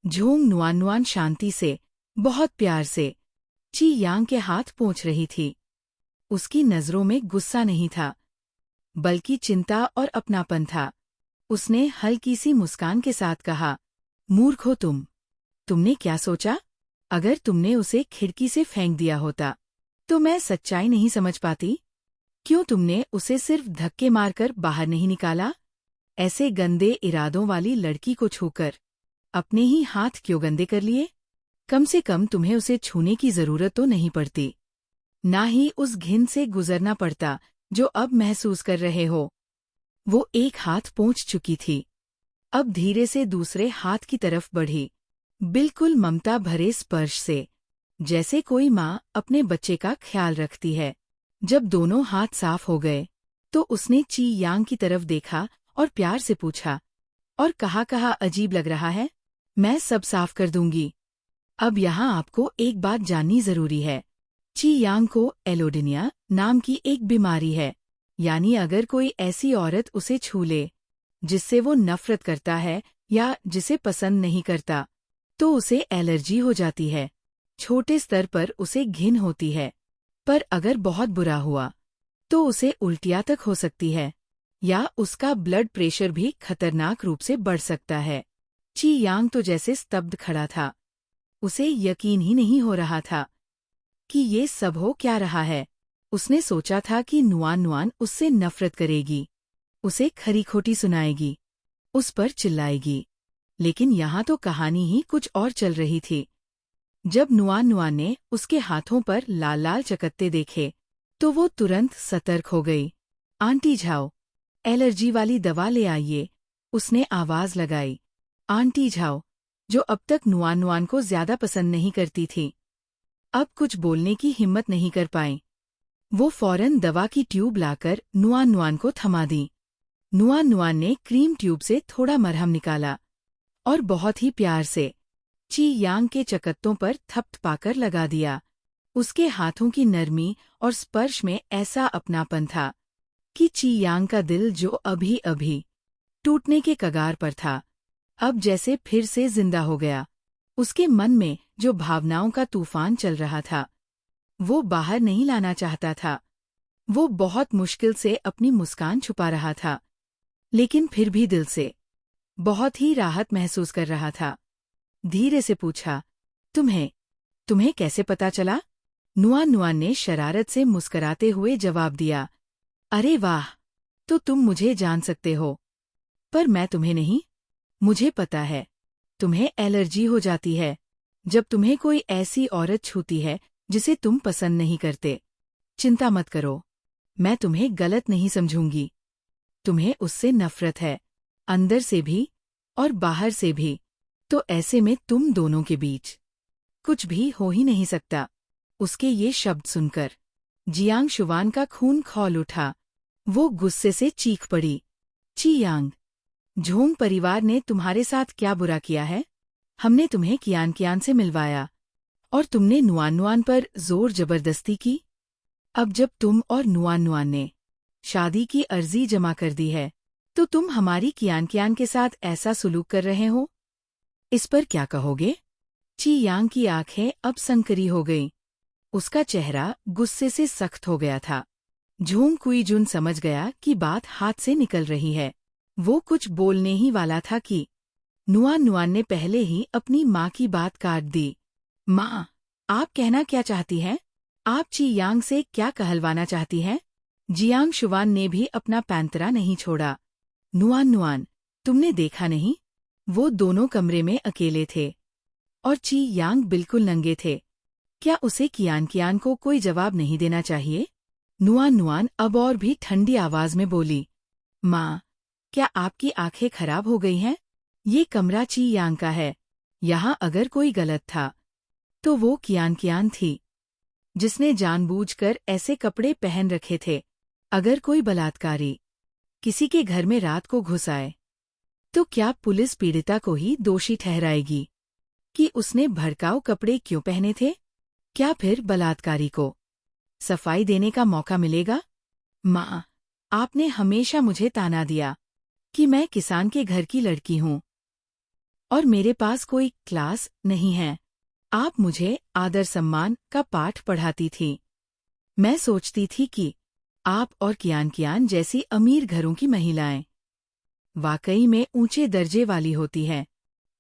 Speaker 1: झोंग नुआन शांति से, बहुत प्यार से ची यांग के हाथ पोंछ रही थी। उसकी नजरों में गुस्सा नहीं था, बल्कि चिंता और अपनापन था। उसने हल्की सी मुस्कान के साथ कहा, मूर्ख हो तुमने क्या सोचा? अगर तुमने उसे खिड़की से फेंक दिया होता तो मैं सच्चाई नहीं समझ पाती। क्यों तुमने उसे सिर्फ धक्के मारकर बाहर नहीं निकाला? ऐसे गंदे इरादों वाली लड़की को छूकर अपने ही हाथ क्यों गंदे कर लिए? कम से कम तुम्हें उसे छूने की जरूरत तो नहीं पड़ती, ना ही उस घिन से गुजरना पड़ता जो अब महसूस कर रहे हो। वो एक हाथ पहुंच चुकी थी, अब धीरे से दूसरे हाथ की तरफ बढ़ी, बिल्कुल ममता भरे स्पर्श से, जैसे कोई माँ अपने बच्चे का ख्याल रखती है। जब दोनों हाथ साफ हो गए तो उसने ची यांग की तरफ देखा और प्यार से पूछा, और कहा अजीब लग रहा है? मैं सब साफ कर दूंगी। अब यहाँ आपको एक बात जाननी जरूरी है। ची यांग को एलोडिनिया नाम की एक बीमारी है, यानी अगर कोई ऐसी औरत उसे छू ले जिससे वो नफरत करता है या जिसे पसंद नहीं करता, तो उसे एलर्जी हो जाती है। छोटे स्तर पर उसे घिन होती है, पर अगर बहुत बुरा हुआ तो उसे उल्टियाँ तक हो सकती है, या उसका ब्लड प्रेशर भी खतरनाक रूप से बढ़ सकता है। ची यांग तो जैसे स्तब्ध खड़ा था। उसे यकीन ही नहीं हो रहा था कि ये सब हो क्या रहा है। उसने सोचा था कि नुआन उससे नफरत करेगी, उसे खरी खोटी सुनाएगी, उस पर चिल्लाएगी, लेकिन यहाँ तो कहानी ही कुछ और चल रही थी। जब नुआन ने उसके हाथों पर लाल लाल चकत्ते देखे तो वो तुरंत सतर्क हो गई। आंटी झाओ, एलर्जी वाली दवा ले आइए, उसने आवाज लगाई। आंटी झाओ, जो अब तक नुआन को ज्यादा पसंद नहीं करती थी, अब कुछ बोलने की हिम्मत नहीं कर पाई। वो फौरन दवा की ट्यूब लाकर नुआन को थमा दी। नुआन ने क्रीम ट्यूब से थोड़ा मरहम निकाला और बहुत ही प्यार से ची यांग के चकत्तों पर थपथपाकर लगा दिया। उसके हाथों की नरमी और स्पर्श में ऐसा अपनापन था कि ची यांग का दिल जो अभी अभी टूटने के कगार पर था, अब जैसे फिर से जिंदा हो गया। उसके मन में जो भावनाओं का तूफान चल रहा था वो बाहर नहीं लाना चाहता था। वो बहुत मुश्किल से अपनी मुस्कान छुपा रहा था, लेकिन फिर भी दिल से बहुत ही राहत महसूस कर रहा था। धीरे से पूछा, तुम्हें कैसे पता चला? नुआन ने शरारत से मुस्कराते हुए जवाब दिया, अरे वाह, तो तुम मुझे जान सकते हो, पर मैं तुम्हें नहीं। मुझे पता है, तुम्हें एलर्जी हो जाती है जब तुम्हें कोई ऐसी औरत छूती है जिसे तुम पसंद नहीं करते। चिंता मत करो, मैं तुम्हें गलत नहीं समझूंगी। तुम्हें उससे नफरत है, अंदर से भी और बाहर से भी, तो ऐसे में तुम दोनों के बीच कुछ भी हो ही नहीं सकता। उसके ये शब्द सुनकर जियांग शुवान का खून खौल उठा। वो गुस्से से चीख पड़ी, चियांग, झोंग परिवार ने तुम्हारे साथ क्या बुरा किया है? हमने तुम्हें कियान कियान से मिलवाया और तुमने नुआन नुआन पर जोर जबरदस्ती की। अब जब तुम और नुआन नुआन ने शादी की अर्जी जमा कर दी है, तो तुम हमारी कियान कियान के साथ ऐसा सुलूक कर रहे हो? इस पर क्या कहोगे? चियांग की आंखें अब संकरी हो गईं। उसका चेहरा गुस्से से सख्त हो गया था। झोंग कुईजुन समझ गया कि बात हाथ से निकल रही है। वो कुछ बोलने ही वाला था कि नुआन नुआन ने पहले ही अपनी माँ की बात काट दी। माँ, आप कहना क्या चाहती हैं? आप चियांग से क्या कहलवाना चाहती हैं? जियांग शुवान ने भी अपना पैंतरा नहीं छोड़ा। नुआन नुआन, तुमने देखा नहीं? वो दोनों कमरे में अकेले थे और चियांग बिल्कुल नंगे थे। क्या उसे कियान कियान को कोई जवाब नहीं देना चाहिए? नुआन नुआन अब और भी ठंडी आवाज में बोली, माँ, क्या आपकी आंखें खराब हो गई हैं? ये कमरा चियांग का है। यहाँ अगर कोई गलत था, तो वो कियान कियान थी, जिसने जानबूझकर ऐसे कपड़े पहन रखे थे। अगर कोई बलात्कारी किसी के घर में रात को घुस आए, तो क्या पुलिस पीड़िता को ही दोषी ठहराएगी कि उसने भड़काऊ कपड़े क्यों पहने थे? क्या फिर बलात्कारी को सफाई देने का मौका मिलेगा? माँ, आपने हमेशा मुझे ताना दिया कि मैं किसान के घर की लड़की हूँ और मेरे पास कोई क्लास नहीं है। आप मुझे आदर सम्मान का पाठ पढ़ाती थी। मैं सोचती थी कि आप और कियान कियान जैसी अमीर घरों की महिलाएं वाकई में ऊंचे दर्जे वाली होती हैं,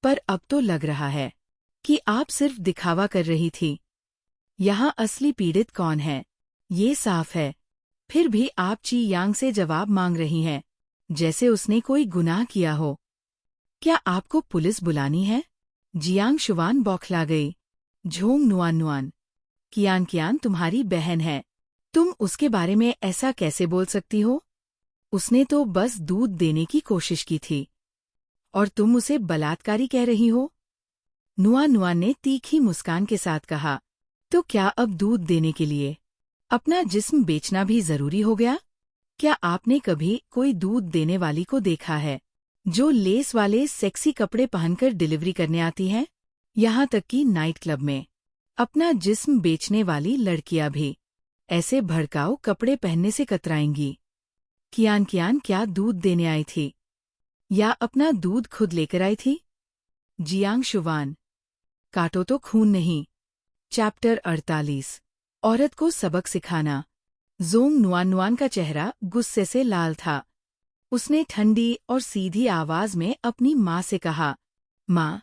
Speaker 1: पर अब तो लग रहा है कि आप सिर्फ दिखावा कर रही थी। यहाँ असली पीड़ित कौन है, ये साफ है। फिर भी आप चियांग से जवाब मांग रही हैं, जैसे उसने कोई गुनाह किया हो। क्या आपको पुलिस बुलानी है? जियांग शुवान बौखला गई। झोंग नुआन नुआन, कियान कियान तुम्हारी बहन है। तुम उसके बारे में ऐसा कैसे बोल सकती हो? उसने तो बस दूध देने की कोशिश की थी और तुम उसे बलात्कारी कह रही हो? नुआन नुआन ने तीखी मुस्कान के साथ कहा, तो क्या अब दूध देने के लिए अपना जिस्म बेचना भी जरूरी हो गया? क्या आपने कभी कोई दूध देने वाली को देखा है जो लेस वाले सेक्सी कपड़े पहनकर डिलीवरी करने आती है? यहाँ तक कि नाइट क्लब में अपना जिस्म बेचने वाली लड़कियां भी ऐसे भड़काऊ कपड़े पहनने से कतराएंगी। कियान कियान क्या दूध देने आई थी या अपना दूध खुद लेकर आई थी? जियांग शुवान, काटो तो खून नहीं। चैप्टर 48, औरत को सबक सिखाना। जोंग नुआन नुआन का चेहरा गुस्से से लाल था। उसने ठंडी और सीधी आवाज में अपनी माँ से कहा, माँ,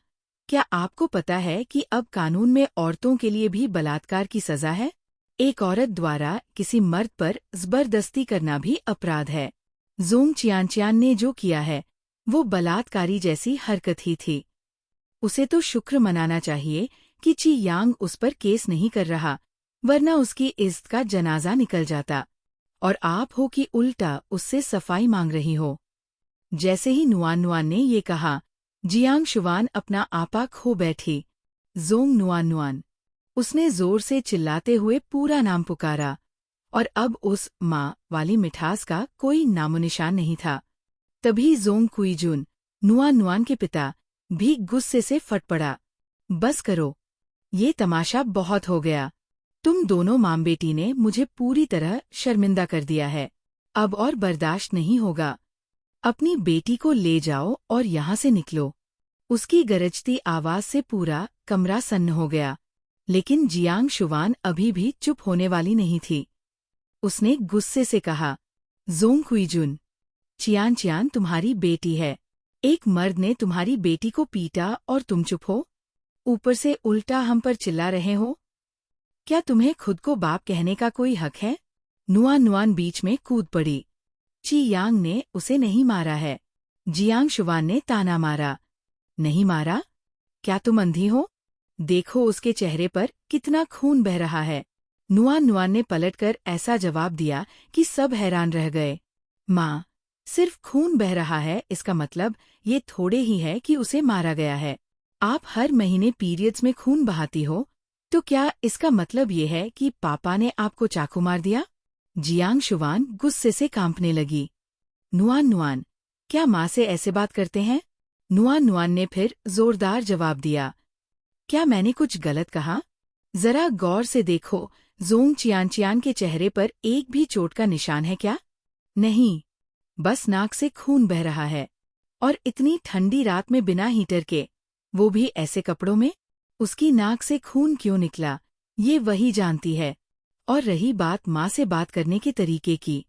Speaker 1: क्या आपको पता है कि अब कानून में औरतों के लिए भी बलात्कार की सजा है? एक औरत द्वारा किसी मर्द पर जबरदस्ती करना भी अपराध है। जोंग चियान ने जो किया है, वो बलात्कारी जैसी हरकत ही थी। उसे तो शुक्र मनाना चाहिए कि चियांग उस पर केस नहीं कर रहा, वरना उसकी इज्जत का जनाजा निकल जाता। और आप हो कि उल्टा उससे सफाई मांग रही हो। जैसे ही नुआन नुआन ने ये कहा, जियांग शुवान अपना आपा खो बैठी। जोंग नुआन नुआन, उसने जोर से चिल्लाते हुए पूरा नाम पुकारा, और अब उस माँ वाली मिठास का कोई नामोनिशान नहीं था। तभी जोंग कुईजुन, नुआन नुआन के पिता, भी गुस्से से फट पड़ा। बस करो, ये तमाशा बहुत हो गया। तुम दोनों माम बेटी ने मुझे पूरी तरह शर्मिंदा कर दिया है। अब और बर्दाश्त नहीं होगा। अपनी बेटी को ले जाओ और यहाँ से निकलो। उसकी गरजती आवाज से पूरा कमरा सन्न हो गया, लेकिन जियांग शुवान अभी भी चुप होने वाली नहीं थी। उसने गुस्से से कहा, जोंग कुईजुन, चियान तुम्हारी बेटी है। एक मर्द ने तुम्हारी बेटी को पीटा और तुम चुप हो? ऊपर से उल्टा हम पर चिल्ला रहे हो। क्या तुम्हें खुद को बाप कहने का कोई हक है? नुआन नुआन बीच में कूद पड़ी। चियांग ने उसे नहीं मारा है। जियांग शुवान ने ताना मारा। नहीं मारा? क्या तुम अंधी हो? देखो उसके चेहरे पर कितना खून बह रहा है। नुआन नुआन ने पलटकर ऐसा जवाब दिया कि सब हैरान रह गए। माँ, सिर्फ खून बह रहा है इसका मतलब ये थोड़े ही है कि उसे मारा गया है। आप हर महीने पीरियड्स में खून बहाती हो तो क्या इसका मतलब ये है कि पापा ने आपको चाकू मार दिया? जियांग शुवान गुस्से से कांपने लगी। नुआन नुआन, क्या माँ से ऐसे बात करते हैं? नुआन नुआन ने फिर जोरदार जवाब दिया। क्या मैंने कुछ गलत कहा? जरा गौर से देखो, जोंग चियान के चेहरे पर एक भी चोट का निशान है क्या? नहीं, बस नाक से खून बह रहा है। और इतनी ठंडी रात में बिना हीटर के, वो भी ऐसे कपड़ों में? उसकी नाक से खून क्यों निकला, ये वही जानती है। और रही बात माँ से बात करने के तरीके की,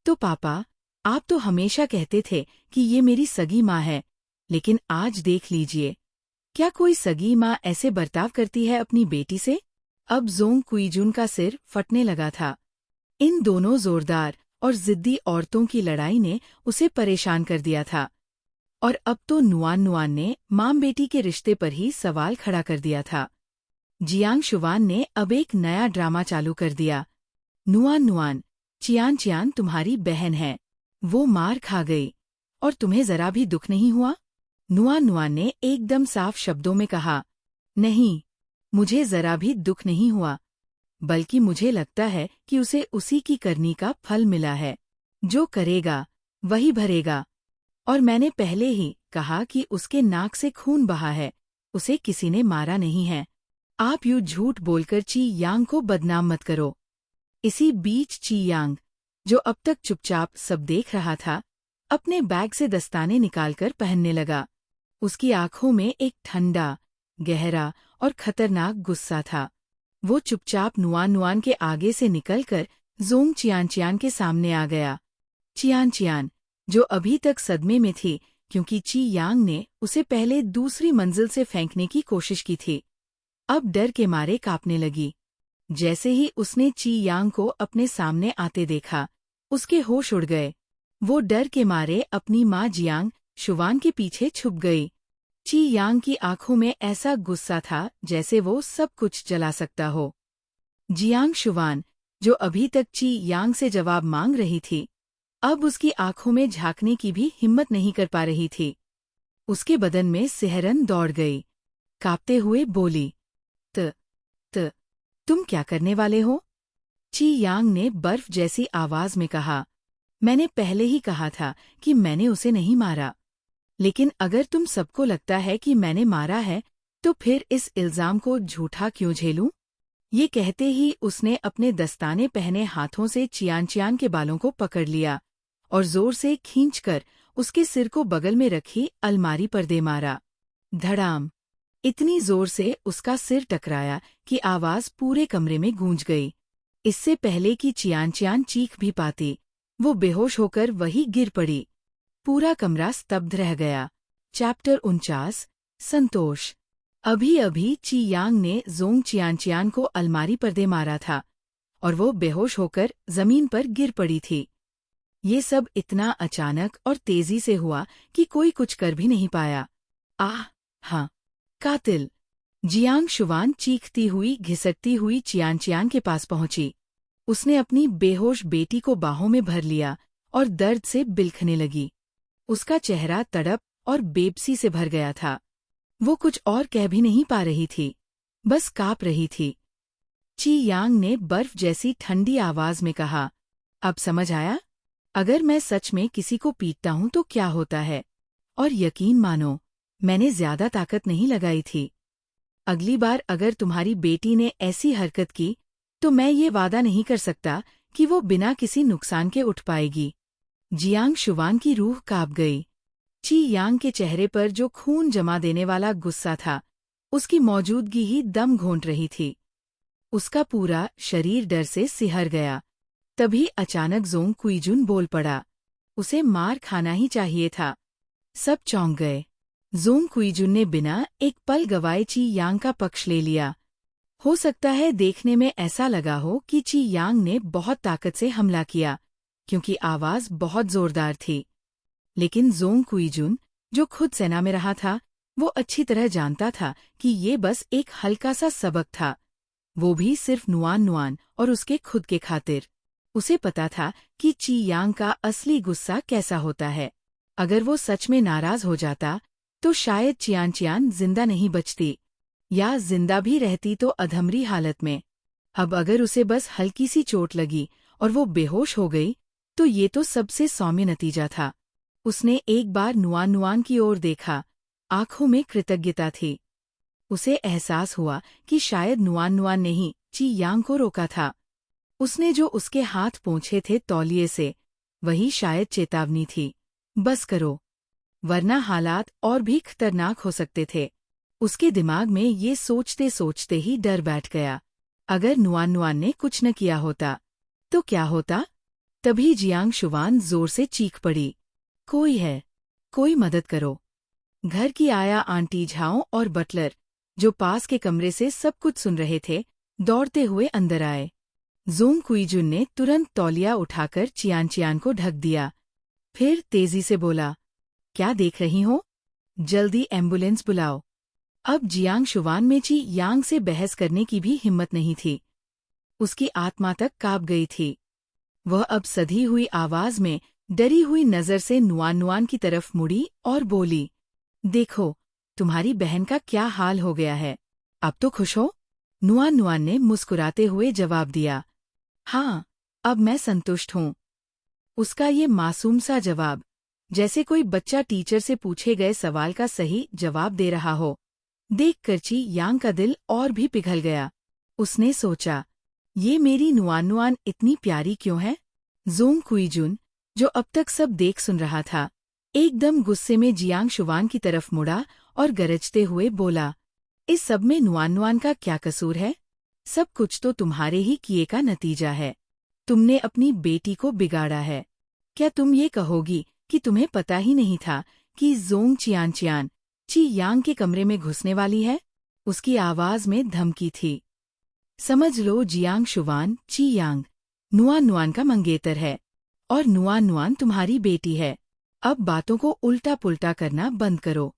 Speaker 1: तो पापा, आप तो हमेशा कहते थे कि ये मेरी सगी माँ है, लेकिन आज देख लीजिए, क्या कोई सगी माँ ऐसे बर्ताव करती है अपनी बेटी से? अब जोंग कुईजुन का सिर फटने लगा था। इन दोनों जोरदार और जिद्दी औरतों की लड़ाई ने उसे परेशान कर दिया था। और अब तो नुआन नुआन ने माँ बेटी के रिश्ते पर ही सवाल खड़ा कर दिया था। जियांग शुवान ने अब एक नया ड्रामा चालू कर दिया। नुआन नुआन, चियान चियान तुम्हारी बहन है, वो मार खा गई, और तुम्हें जरा भी दुख नहीं हुआ? नुआन नुआन ने एकदम साफ शब्दों में कहा, नहीं, मुझे जरा भी दुख नहीं हुआ, बल्कि मुझे लगता है कि उसे उसी की करनी का फल मिला है। जो करेगा वही भरेगा। और मैंने पहले ही कहा कि उसके नाक से खून बहा है, उसे किसी ने मारा नहीं है। आप यूं झूठ बोलकर ची यांग को बदनाम मत करो। इसी बीच ची यांग, जो अब तक चुपचाप सब देख रहा था, अपने बैग से दस्ताने निकालकर पहनने लगा। उसकी आंखों में एक ठंडा, गहरा और खतरनाक गुस्सा था। वो चुपचाप नुआन नुआन के आगे से निकलकर जोंग चियान के सामने आ गया। चियान, जो अभी तक सदमे में थी क्योंकि ची यांग ने उसे पहले दूसरी मंजिल से फेंकने की कोशिश की थी, अब डर के मारे कांपने लगी। जैसे ही उसने ची यांग को अपने सामने आते देखा, उसके होश उड़ गए। वो डर के मारे अपनी माँ जियांग शुवान के पीछे छुप गई। ची यांग की आंखों में ऐसा गुस्सा था जैसे वो सब कुछ जला सकता हो। जियांग शुवान, जो अभी तक ची यांग से जवाब मांग रही थी, अब उसकी आंखों में झांकने की भी हिम्मत नहीं कर पा रही थी। उसके बदन में सिहरन दौड़ गई। कांपते हुए बोली, तुम क्या करने वाले हो? ची यांग ने बर्फ जैसी आवाज में कहा, मैंने पहले ही कहा था कि मैंने उसे नहीं मारा। लेकिन अगर तुम सबको लगता है कि मैंने मारा है, तो फिर इस इल्जाम को झूठा क्यों झेलूं? ये कहते ही उसने अपने दस्ताने पहने हाथों से चियान के बालों को पकड़ लिया और जोर से खींचकर उसके सिर को बगल में रखी अलमारी पर दे मारा। धड़ाम! इतनी जोर से उसका सिर टकराया कि आवाज पूरे कमरे में गूंज गई। इससे पहले कि चियान चीख भी पाती, वो बेहोश होकर वहीं गिर पड़ी। पूरा कमरा स्तब्ध रह गया। चैप्टर 49, संतोष। अभी अभी ची यांग ने जोंग चियान को अलमारी पर दे मारा था और वो बेहोश होकर जमीन पर गिर पड़ी थी। ये सब इतना अचानक और तेजी से हुआ कि कोई कुछ कर भी नहीं पाया। आह! हाँ, कातिल! जियांग शुवान चीखती हुई घिसटती हुई चियान के पास पहुंची। उसने अपनी बेहोश बेटी को बाहों में भर लिया और दर्द से बिलखने लगी। उसका चेहरा तड़प और बेबसी से भर गया था। वो कुछ और कह भी नहीं पा रही थी, बस काँप रही थी। ची यांग ने बर्फ जैसी ठंडी आवाज में कहा, अब समझ आया? अगर मैं सच में किसी को पीटता हूं तो क्या होता है? और यकीन मानो, मैंने ज्यादा ताकत नहीं लगाई थी। अगली बार अगर तुम्हारी बेटी ने ऐसी हरकत की, तो मैं ये वादा नहीं कर सकता कि वो बिना किसी नुकसान के उठ पाएगी। जियांग शुवान की रूह कांप गई। ची यांग के चेहरे पर जो खून जमा देने वाला गुस्सा था, उसकी मौजूदगी ही दम घोंट रही थी। उसका पूरा शरीर डर से सिहर गया। तभी अचानक जोंग कुईजुन बोल पड़ा, उसे मार खाना ही चाहिए था। सब चौंक गए। जोंग कुईजुन ने बिना एक पल गवाए ची यांग का पक्ष ले लिया। हो सकता है देखने में ऐसा लगा हो कि ची यांग ने बहुत ताकत से हमला किया, क्योंकि आवाज बहुत जोरदार थी। लेकिन जोंग कुईजुन, जो खुद सेना में रहा था, वो अच्छी तरह जानता था कि ये बस एक हल्का सा सबक था, वो भी सिर्फ नुआन और उसके खुद के खातिर। उसे पता था कि ची यांग का असली गुस्सा कैसा होता है। अगर वो सच में नाराज हो जाता, तो शायद चियान जिंदा नहीं बचती। या जिंदा भी रहती तो अधमरी हालत में। अब अगर उसे बस हल्की सी चोट लगी और वो बेहोश हो गई तो ये तो सबसे सौम्य नतीजा था। उसने एक बार नुआन नुआन की ओर देखा, आंखों में कृतज्ञता थी। उसे एहसास हुआ कि शायद नुआन नुआन ने ही ची यांग को रोका था। उसने जो उसके हाथ पोंछे थे तौलिए से, वही शायद चेतावनी थी, बस करो, वरना हालात और भी खतरनाक हो सकते थे। उसके दिमाग में ये सोचते सोचते ही डर बैठ गया। अगर नुआन नुआन ने कुछ न किया होता तो क्या होता? तभी जियांग शुवान जोर से चीख पड़ी, कोई है, कोई मदद करो। घर की आया आंटी झाओ और बटलर, जो पास के कमरे से सब कुछ सुन रहे थे, दौड़ते हुए अंदर आए। जोंग कुईजुन ने तुरंत तौलिया उठाकर चियान चियान को ढक दिया। फिर तेजी से बोला, क्या देख रही हो? जल्दी एम्बुलेंस बुलाओ। अब जियांग शुवान में ची यांग से बहस करने की भी हिम्मत नहीं थी। उसकी आत्मा तक कांप गई थी। वह अब सधी हुई आवाज में डरी हुई नजर से नुआन नुआन की तरफ मुड़ी और बोली, देखो, तुम्हारी बहन का क्या हाल हो गया है। अब तो खुश हो? नुआन नुआन ने मुस्कुराते हुए जवाब दिया, हाँ, अब मैं संतुष्ट हूँ। उसका ये मासूम सा जवाब, जैसे कोई बच्चा टीचर से पूछे गए सवाल का सही जवाब दे रहा हो, देखकर ची यांग का दिल और भी पिघल गया। उसने सोचा, ये मेरी नुआन नुआन इतनी प्यारी क्यों है? जोंग कुईजुन, जो अब तक सब देख सुन रहा था, एकदम गुस्से में जियांग शुवान की तरफ मुड़ा और गरजते हुए बोला, इस सब में नुआन नुआन का क्या कसूर है? सब कुछ तो तुम्हारे ही किए का नतीजा है। तुमने अपनी बेटी को बिगाड़ा है। क्या तुम ये कहोगी कि तुम्हें पता ही नहीं था कि जोंग चियान चियान ची यांग के कमरे में घुसने वाली है? उसकी आवाज में धमकी थी। समझ लो जियांग शुवान, ची यांग नुआन नुआन का मंगेतर है और नुआन नुआन तुम्हारी बेटी है। अब बातों को उल्टा पुल्टा करना बंद करो।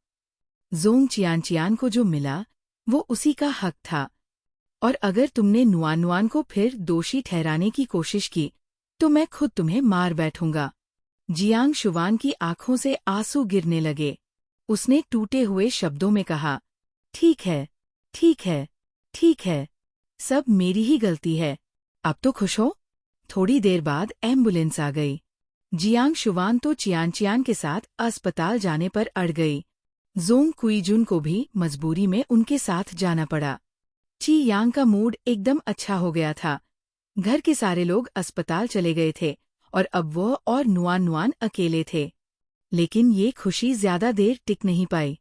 Speaker 1: जोंग चियान चियान को जो मिला वो उसी का हक था, और अगर तुमने नुआन नुआन को फिर दोषी ठहराने की कोशिश की तो मैं खुद तुम्हें मार बैठूंगा। जियांग शुवान की आंखों से आंसू गिरने लगे। उसने टूटे हुए शब्दों में कहा, ठीक है, ठीक है, ठीक है, सब मेरी ही गलती है। अब तो खुश हो? थोड़ी देर बाद एम्बुलेंस आ गई। जियांग शुवान तो चियान चियान के साथ अस्पताल जाने पर अड़ गई। जोंग कुईजुन को भी मजबूरी में उनके साथ जाना पड़ा। ची यांग का मूड एकदम अच्छा हो गया था। घर के सारे लोग अस्पताल चले गए थे और अब वो और नुआन नुआन अकेले थे। लेकिन ये खुशी ज्यादा देर टिक नहीं पाई।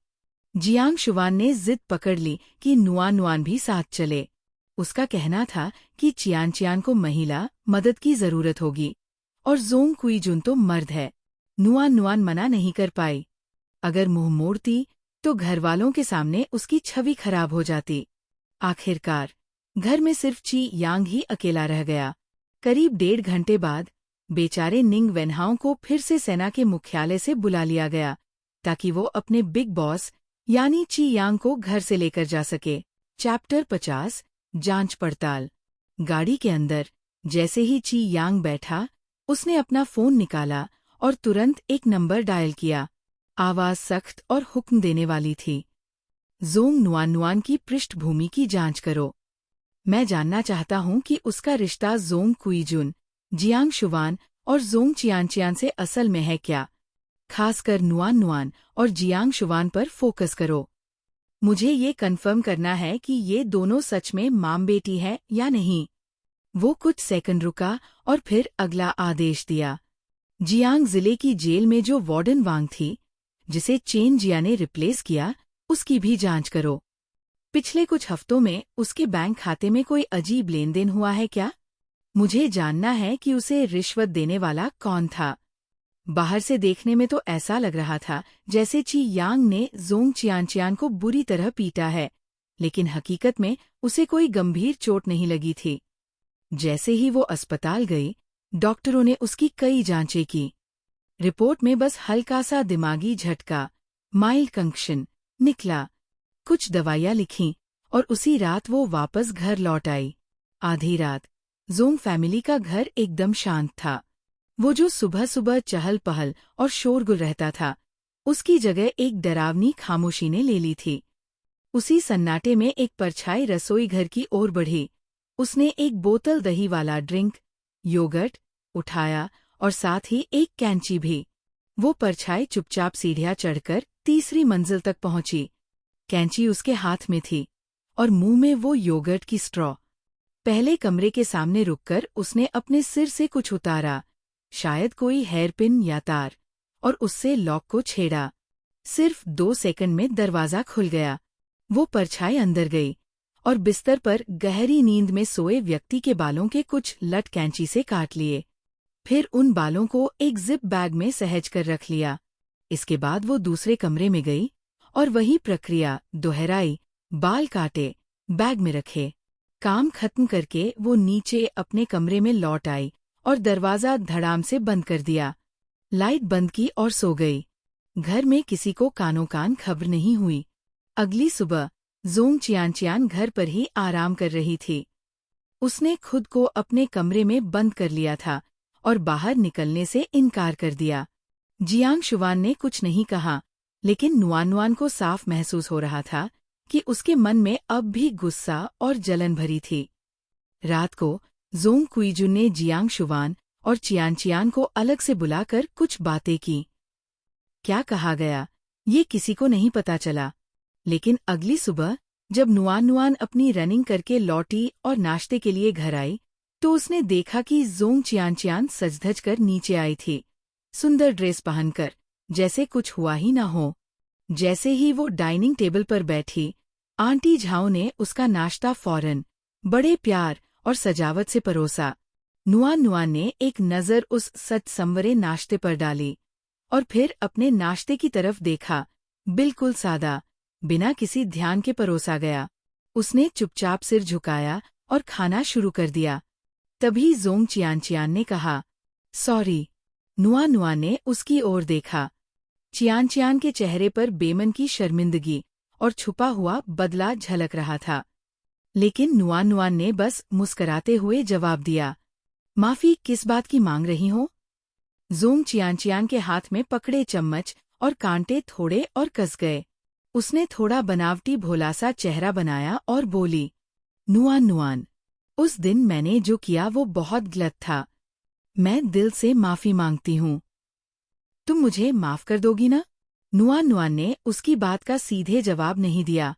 Speaker 1: जियांग शुवान ने जिद पकड़ ली कि नुआन नुआन भी साथ चले। उसका कहना था कि चियान चियान को महिला मदद की जरूरत होगी और जोंग कुईजुन तो मर्द है। नुआन नुआन मना नहीं कर पाई। अगर मुंह मोड़ती तो घरवालों के सामने उसकी छवि खराब हो जाती। आखिरकार घर में सिर्फ ची यांग ही अकेला रह गया। करीब 1.5 घंटे बाद बेचारे निंग वेनहाओ को फिर से सेना के मुख्यालय से बुला लिया गया ताकि वो अपने बिग बॉस यानी ची यांग को घर से लेकर जा सके। चैप्टर 50 जांच पड़ताल। गाड़ी के अंदर जैसे ही ची यांग बैठा, उसने अपना फोन निकाला और तुरंत एक नंबर डायल किया। आवाज सख्त और हुक्म देने वाली थी, जोंग नुआन नुआन की पृष्ठभूमि की जांच करो। मैं जानना चाहता हूं कि उसका रिश्ता जोंग कुईजुन, जियांग शुवान और जोंग चियान चियान से असल में है क्या? खासकर नुआन नुआन और जियांग शुवान पर फोकस करो। मुझे ये कन्फर्म करना है कि ये दोनों सच में माम बेटी है या नहीं। वो कुछ सेकंड रुका और फिर अगला आदेश दिया। जियांग जिले की जेल में जो वार्डन वांग थी, जिसे चेन जिया ने रिप्लेस किया, उसकी भी जांच करो। पिछले कुछ हफ्तों में उसके बैंक खाते में कोई अजीब लेन देन हुआ है क्या? मुझे जानना है कि उसे रिश्वत देने वाला कौन था। बाहर से देखने में तो ऐसा लग रहा था जैसे ची यांग ने जोंग चियान चियान को बुरी तरह पीटा है, लेकिन हकीकत में उसे कोई गंभीर चोट नहीं लगी थी। जैसे ही वो अस्पताल गई, डॉक्टरों ने उसकी कई जांचें की। रिपोर्ट में बस हल्का सा दिमागी झटका, माइल्ड कंक्शन, निकला। कुछ दवाइयाँ लिखीं और उसी रात वो वापस घर लौट आई। आधी रात जोंग फैमिली का घर एकदम शांत था। वो जो सुबह सुबह चहल पहल और शोरगुल रहता था, उसकी जगह एक डरावनी खामोशी ने ले ली थी। उसी सन्नाटे में एक परछाई रसोई घर की ओर बढ़ी। उसने एक बोतल दही वाला ड्रिंक, योगर्ट, उठाया और साथ ही एक कैंची भी। वो परछाई चुपचाप सीढ़ियां चढ़कर तीसरी मंजिल तक पहुंची। कैंची उसके हाथ में थी और मुंह में वो योगर्ट की स्ट्रॉ। पहले कमरे के सामने रुककर उसने अपने सिर से कुछ उतारा, शायद कोई हेयरपिन या तार, और उससे लॉक को छेड़ा। सिर्फ 2 सेकंड में दरवाज़ा खुल गया। वो परछाई अंदर गई और बिस्तर पर गहरी नींद में सोए व्यक्ति के बालों के कुछ लट कैंची से काट लिए। फिर उन बालों को एक जिप बैग में सहज कर रख लिया। इसके बाद वो दूसरे कमरे में गई और वही प्रक्रिया दोहराई। बाल काटे, बैग में रखे। काम खत्म करके वो नीचे अपने कमरे में लौट आई और दरवाज़ा धड़ाम से बंद कर दिया। लाइट बंद की और सो गई। घर में किसी को कानों कान खबर नहीं हुई। अगली सुबह जोंग चियानचियान घर पर ही आराम कर रही थी। उसने खुद को अपने कमरे में बंद कर लिया था और बाहर निकलने से इनकार कर दिया। जियांग शुवान ने कुछ नहीं कहा, लेकिन नुआन को साफ महसूस हो रहा था कि उसके मन में अब भी गुस्सा और जलन भरी थी। रात को जोंग कुईजुन ने जियांग शुवान और चियानचियान को अलग से बुलाकर कुछ बातें की। क्या कहा गया, ये किसी को नहीं पता चला, लेकिन अगली सुबह जब नुआन अपनी रनिंग करके लौटी और नाश्ते के लिए घर आई, तो उसने देखा कि जोंग चियानचियान सज-धज कर नीचे आई थी, सुंदर ड्रेस पहनकर, जैसे कुछ हुआ ही न हो। जैसे ही वो डाइनिंग टेबल पर बैठी, आंटी झाओ ने उसका नाश्ता फौरन, बड़े प्यार और सजावट से परोसा। नुआन ने एक नज़र उस सच संवरे नाश्ते पर डाली और फिर अपने नाश्ते की तरफ देखा। बिल्कुल सादा, बिना किसी ध्यान के परोसा गया। उसने चुपचाप सिर झुकाया और खाना शुरू कर दिया। तभी जोंग चियानचियान ने कहा, सॉरी। नुआन ने उसकी ओर देखा। चियानचियान के चेहरे पर बेमन की शर्मिंदगी और छुपा हुआ बदला झलक रहा था। लेकिन नुआन ने बस मुस्कराते हुए जवाब दिया, माफ़ी किस बात की मांग रही हो? जोंग चियानचियान के हाथ में पकड़े चम्मच और कांटे थोड़े और कस गए। उसने थोड़ा बनावटी भोलासा चेहरा बनाया और बोली, नुआन, उस दिन मैंने जो किया वो बहुत गलत था। मैं दिल से माफ़ी मांगती हूँ। तुम मुझे माफ़ कर दोगी ना? नुआन ने उसकी बात का सीधे जवाब नहीं दिया,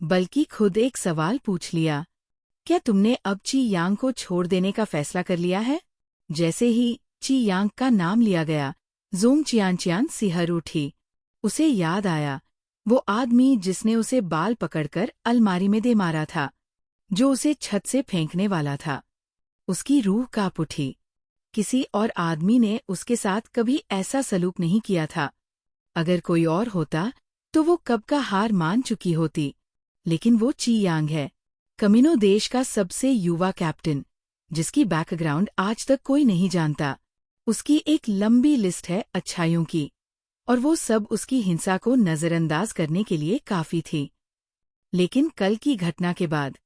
Speaker 1: बल्कि खुद एक सवाल पूछ लिया, क्या तुमने अब ची यांग को छोड़ देने का फैसला कर लिया है? जैसे ही ची यांग का नाम लिया गया, जोंग चियानचियान सिहर उठी। उसे याद आया, वो आदमी जिसने उसे बाल पकड़कर अलमारी में दे मारा था, जो उसे छत से फेंकने वाला था। उसकी रूह कांप उठी। किसी और आदमी ने उसके साथ कभी ऐसा सलूक नहीं किया था। अगर कोई और होता तो वो कब का हार मान चुकी होती, लेकिन वो ची यांग है, कमिनो देश का सबसे युवा कैप्टन, जिसकी बैकग्राउंड आज तक कोई नहीं जानता। उसकी एक लंबी लिस्ट है अच्छाइयों की, और वो सब उसकी हिंसा को नज़रअंदाज करने के लिए काफ़ी थी। लेकिन कल की घटना के बाद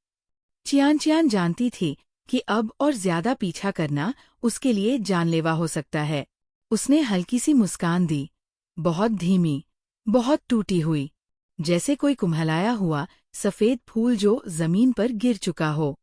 Speaker 1: चियानचियान जानती थी कि अब और ज्यादा पीछा करना उसके लिए जानलेवा हो सकता है। उसने हल्की सी मुस्कान दी, बहुत धीमी, बहुत टूटी हुई, जैसे कोई कुम्हलाया हुआ सफ़ेद फूल जो ज़मीन पर गिर चुका हो।